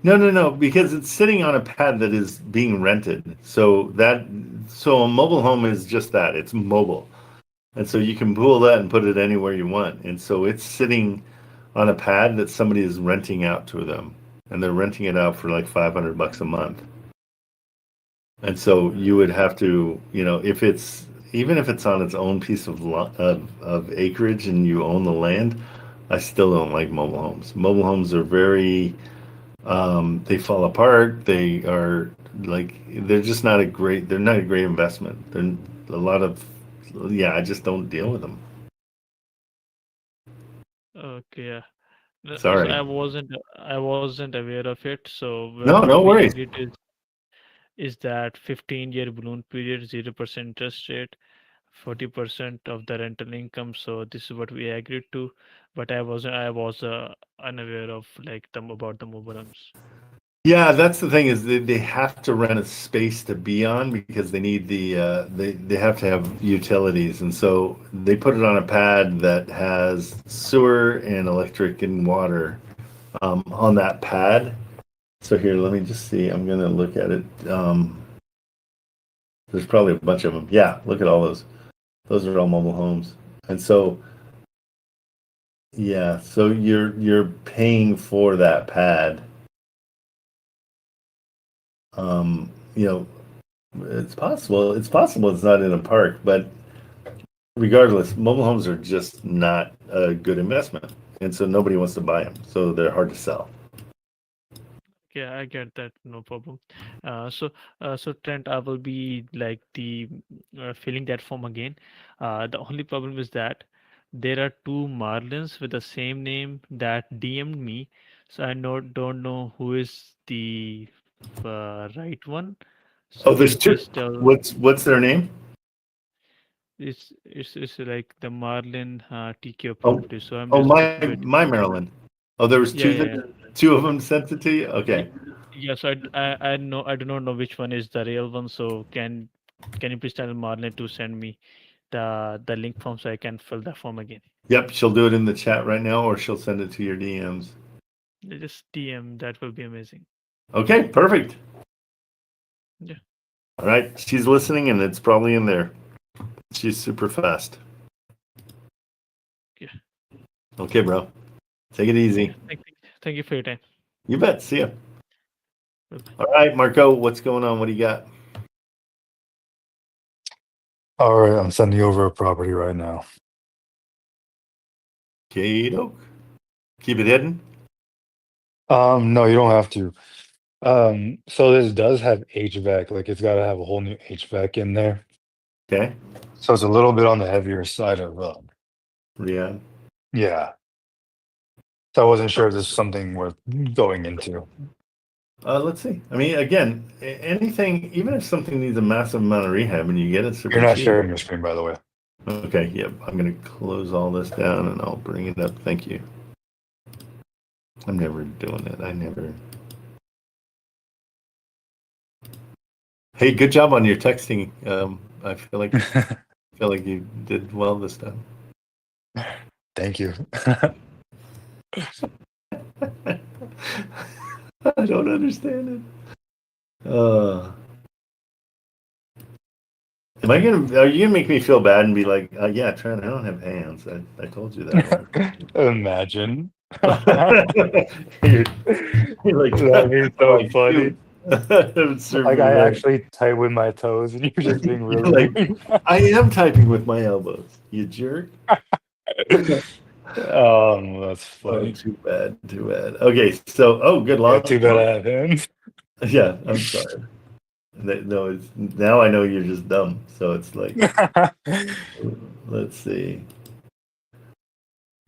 no, because it's sitting on a pad that is being rented. So a mobile home is just that. It's mobile. And so you can pull that and put it anywhere you want. And so it's sitting on a pad that somebody is renting out to them. And they're renting it out for like $500 a month. And so you would have to, if it's even if it's on its own piece of acreage and you own the land, I still don't like mobile homes. Mobile homes are very they fall apart. They are like they're not a great investment. They're a lot of I just don't deal with them. Okay, yeah. So Sorry. I wasn't aware of it. So No what we worries. agreed is that 15-year balloon period, 0% interest rate, 40% of the rental income. So this is what we agreed to, but I was unaware of like them about the mobile homes. Yeah, that's the thing is they have to rent a space to be on because they need they have to have utilities, and so they put it on a pad that has sewer and electric and water on that pad. So here, let me just see. I'm gonna look at it. There's probably a bunch of them. Yeah, look at all those. Those are all mobile homes, and so yeah, so you're paying for that pad. Um, you know, it's possible. It's possible it's not in a park, but regardless, mobile homes are just not a good investment, and so nobody wants to buy them. So they're hard to sell. Yeah, I get that. No problem. So Trent, I will be like filling that form again. The only problem is that there are two Marlins with the same name that DM'd me, so I don't know who is the right one. So Oh, can there's you two. please tell? What's their name? It's like the Marlin TKO Oh, property. So I'm oh, just my Maryland. Oh, there was yeah, two yeah, yeah. two of them sent it to you. Ye- Okay. Yes, I do not know which one is the real one. So can you please tell Marlene to send me the link form so I can fill that form again? Yep, she'll do it in the chat right now, or she'll send it to your DMs. just DM. That will be amazing. Okay, perfect. Yeah. All right, she's listening, and it's probably in there. She's super fast. Yeah. Okay, bro. Take it easy. Thank you for your time. You bet. See ya. Bye-bye. All right, Marco, what's going on? What do you got? All right, I'm sending you over a property right now. Kato. Keep it hidden. No, you don't have to. So this does have HVAC, like it's got to have a whole new HVAC in there. Okay. So it's a little bit on the heavier side of, Riyadh. yeah. So I wasn't sure if this is something worth going into. Let's see. I mean, again, anything, even if something needs a massive amount of rehab and you get it super You're not cheap. sharing your screen, by the way. Okay, yep. I'm going to close all this down and I'll bring it up. Thank you. I'm never doing it. I never. Hey, good job on your texting. I feel like you did well this time. Thank you. I don't understand it. Are you gonna make me feel bad and be like, yeah, Trent, I don't have hands. I told you that. Imagine. you're like, That'd be so funny. Like I I actually type with my toes, and you're just being really like, weird. I am typing with my elbows. You jerk. That's funny. Too bad. Okay, so good Yeah, luck. too bad I have hands. Yeah, I'm sorry. No, it's now I know you're just dumb. So it's like, let's see.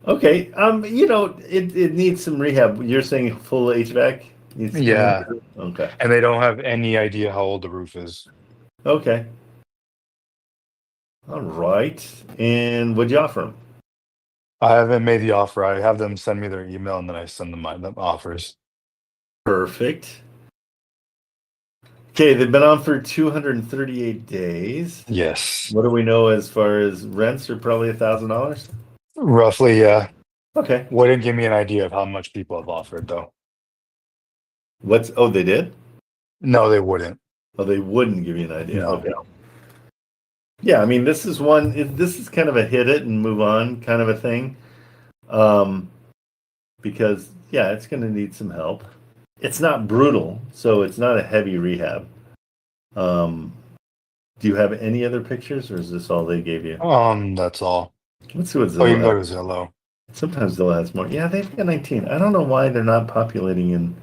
Okay, it needs some rehab. You're saying full HVAC? Yeah. Okay. And they don't have any idea how old the roof is. Okay. All right. And what'd you offer them? I haven't made the offer. I have them send me their email, and then I send them my offers. Perfect. Okay, they've been on for 238 days. Yes. What do we know as far as rents are probably $1,000? Roughly, yeah. Okay. Wouldn't give me an idea of how much people have offered, though. They did? No, they wouldn't. Oh, they wouldn't give you an idea. No. Okay. Yeah, I mean, this is kind of a hit it and move on kind of a thing. Because, yeah, it's going to need some help. It's not brutal, so it's not a heavy rehab. Do you have any other pictures, or is this all they gave you? That's all. Let's see what Oh, you can Zillow go has. to Zillow. Sometimes Zillow has more. Yeah, they've got 19. I don't know why they're not populating in.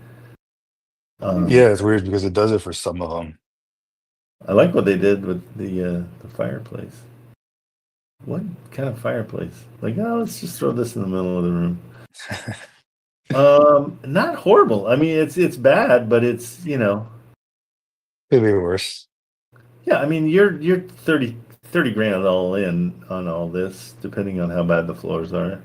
Yeah, it's weird because it does it for some of them. I like what they did with the fireplace. What kind of fireplace? Like, let's just throw this in the middle of the room. Not horrible. I mean, it's bad, but it's Could be worse. Yeah, I mean, you're 30 grand all in on all this, depending on how bad the floors are.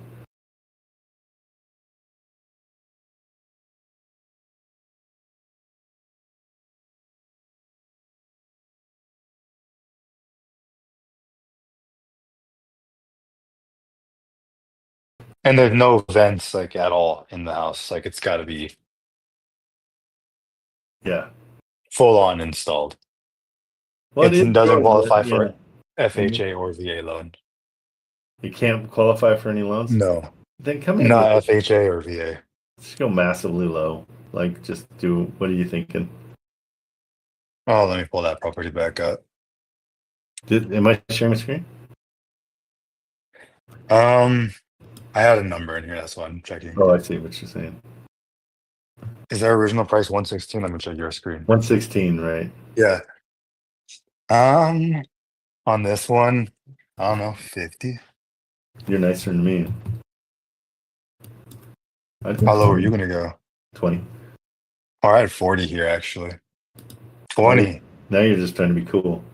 And there's no vents like at all in the house. Like it's got to be Yeah. full on installed. Well, It doesn't good, qualify but, for FHA or VA loan. You can't qualify for any loans? No, Then come in. not FHA or VA. Just go massively low. Like, just do. What are you thinking? Oh, let me pull that property back up. Am I sharing my screen? I had a number in here. That's why I'm checking. Oh, I see what you're saying. Is their original price 116? Let me check your screen. 116, right? Yeah. On this one, I don't know, 50. You're nicer than me. How low are you gonna go? 20. All right, 40 here actually. 20. Now you're just trying to be cool.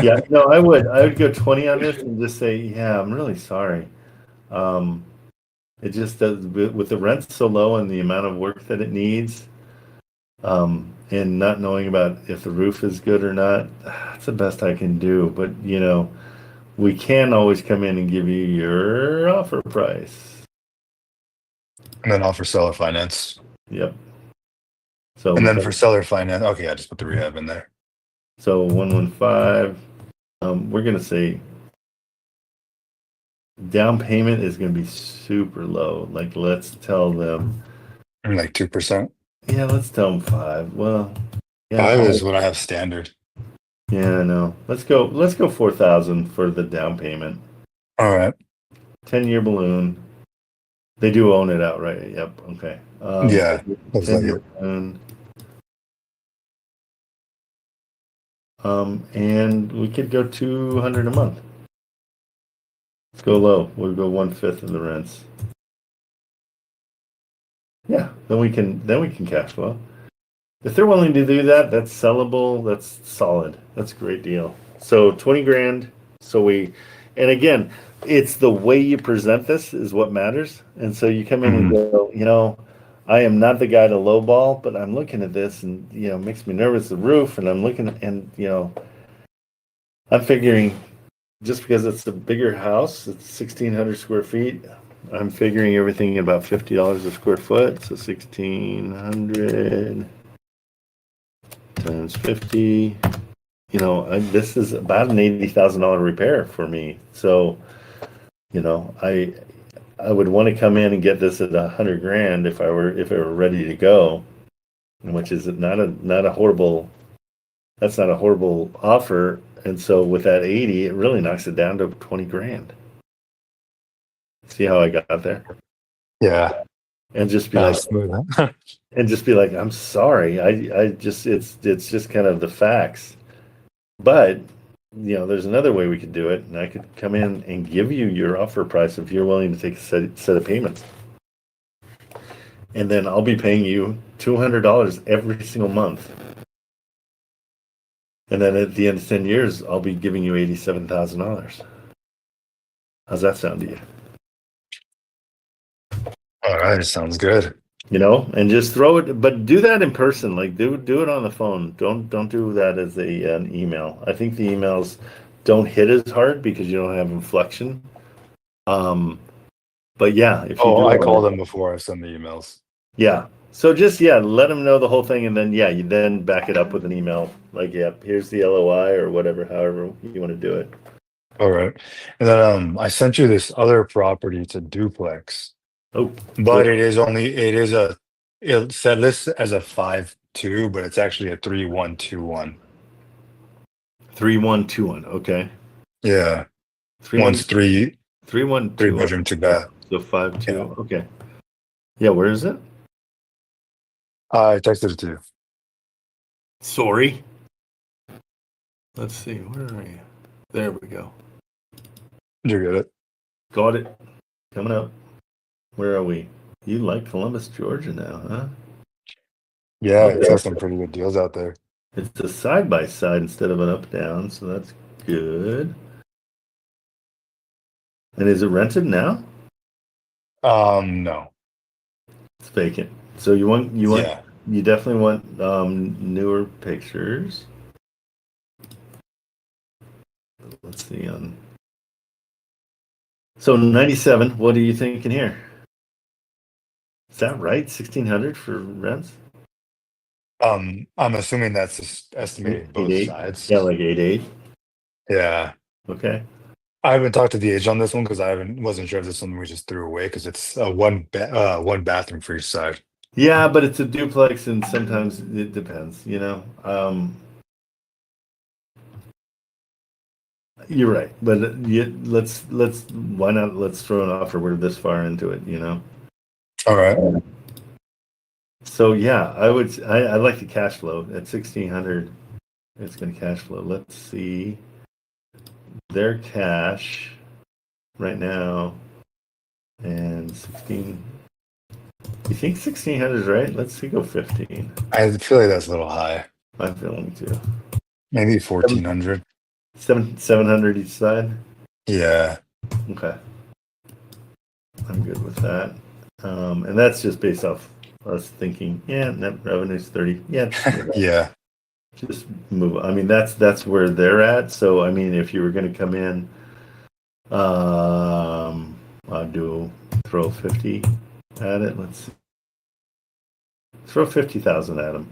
Yeah, no, I would go 20 on this and just say, yeah, I'm really sorry. It just does with the rent so low and the amount of work that it needs, and not knowing about if the roof is good or not. That's the best I can do. But we can always come in and give you your offer price. And then offer seller finance. Yep. So And we then got- for seller finance, okay, I just put the rehab in there. so 115. We're gonna say down payment is gonna be super low. Like let's tell them, Like 2%. yeah, let's tell them 5. Well, yeah, 5 is what I have standard. yeah, I know. Let's go 4,000 for the down payment. All right. 10-year balloon. They do own it outright. Yep. Okay. Yeah, looks like 10-year it. balloon. And we could go 200 a month. Let's go low. We'll go 1/5 of the rents. Yeah, then we can cash flow. If they're willing to do that, that's sellable. That's solid. That's a great deal. So 20 grand. And again, it's the way you present this is what matters. And so you come in and go, I am not the guy to lowball, but I'm looking at this and, it makes me nervous, the roof, and I'm looking and, I'm figuring just because it's a bigger house, it's 1,600 square feet. I'm figuring everything at about $50 a square foot. So 1,600 times 50. This is about an $80,000 repair for me. So, I would want to come in and get this at 100 grand if it were ready to go, which is not a horrible. That's not a horrible offer. And so with that 80, it really knocks it down to 20 grand. See how I got there? Yeah. And just be That's smooth, huh? and just be like, I'm sorry. It's just kind of the facts. But, there's another way we could do it. And I could come in and give you your offer price if you're willing to take a set of payments. And then I'll be paying you $200 every single month. And then at the end of 10 years, I'll be giving you $87,000. How's that sound to you? All right, sounds good. And just throw it, but do that in person. Like do it on the phone. Don't do that as an email. I think the emails don't hit as hard because you don't have inflection. But yeah, if you do I it call them before I send the emails. Yeah. So just let them know the whole thing, and then you then back it up with an email. Like, here's the LOI or whatever, however you want to do it. All right. And then I sent you this other property. It's a duplex. Oh, But it said this as a 5.2, but it's actually a 3.121. 3-1-2-1. Okay. Yeah. 3-1. One's 3 3-1-2-1. 3 bedroom, 2 bath. So 5-2. Yeah. Okay. Yeah. Where is it? I texted it to you. Sorry. Let's see. Where are you? There we go. You get it? Got it. Coming up. Where are we? You like Columbus, Georgia now, huh? Yeah, it's got some pretty good deals out there. It's a side-by-side instead of an up-down, so that's good. And is it rented now? No. It's vacant. So Yeah. you definitely want newer pictures. Let's see so 97, what are you thinking here? Is that right? 1,600 for rents? I'm assuming that's just estimated both 8.8? sides. Yeah, like 8.8. Yeah. Okay. I haven't talked to the agent on this one because wasn't sure if this one we just threw away because it's one bathroom for each side. Yeah, but it's a duplex, and sometimes it depends. You're right, but let's why not? Let's throw an offer. We're this far into it, All right. So yeah, I like the cash flow at 1,600. It's going to cash flow. Let's see their cash right now and 16. You think 1,600 is right? Let's see, go 15. I feel like that's a little high. I'm feeling too. Maybe 1,400. 700 each side. Yeah. Okay, I'm good with that. And that's just based off us thinking, net revenue's 30. Yeah, Yeah. just move. I mean, that's where they're at. So I mean, if you were going to come in, I'd throw 50 at it. Let's see. Throw 50,000 at them.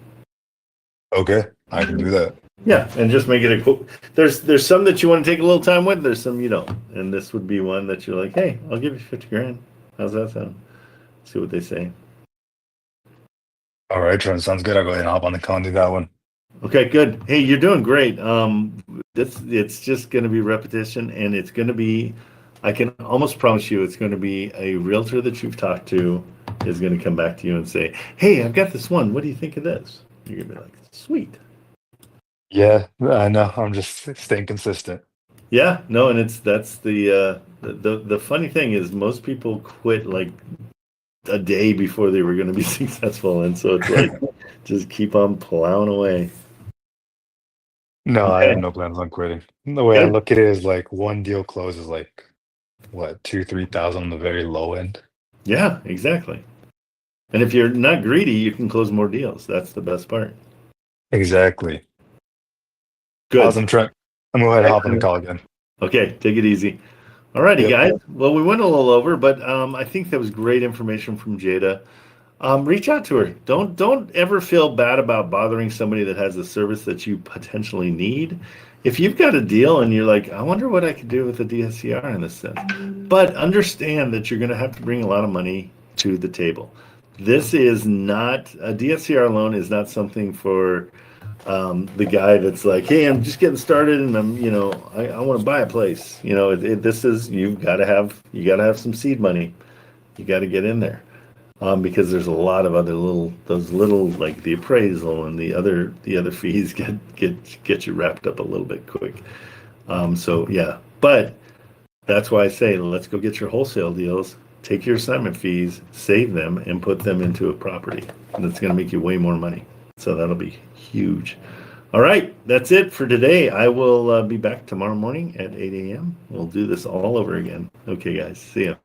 Okay, I can do that. Yeah, and just make it a cool. There's some that you want to take a little time with. There's some you don't, and this would be one that you're like, hey, I'll give you 50 grand. How's that sound? See what they say. All right, Trent, sounds good. I'll go ahead and hop on the call and do that one. Okay, good. Hey, you're doing great. It's just going to be repetition, and it's going to be. I can almost promise you, it's going to be a realtor that you've talked to is going to come back to you and say, hey, I've got this one. What do you think of this? You're going to be like, sweet. Yeah, I know. I'm just staying consistent. Yeah, no, and that's the funny thing is most people quit like a day before they were going to be successful, and so it's like just keep on plowing away. No, I Okay. have no plans on quitting. The way I Good. look at it is like one deal closes like what, 2,000-3,000 on the very low end. Yeah, exactly. And if you're not greedy, you can close more deals. That's the best part. Exactly. Good. Awesome, Trent. I'm going to go ahead and hop on the Excellent. call again. Okay, take it easy. All righty, Yep. guys. Well, we went a little over, but I think that was great information from Jada. Reach out to her. Don't ever feel bad about bothering somebody that has a service that you potentially need. If you've got a deal and you're like, I wonder what I could do with a DSCR in this sense, but understand that you're going to have to bring a lot of money to the table. This is not a DSCR loan is not something for the guy that's like, hey, I'm just getting started and I want to buy a place. This is you got to have some seed money. You got to get in there. Because there's a lot of other those little like the appraisal and the other fees get you wrapped up a little bit quick. So yeah, but that's why I say let's go get your wholesale deals, take your assignment fees, save them, and put them into a property. And that's going to make you way more money. So that'll be huge. All right, that's it for today. I will be back tomorrow morning at 8 a.m. We'll do this all over again. Okay, guys, see ya.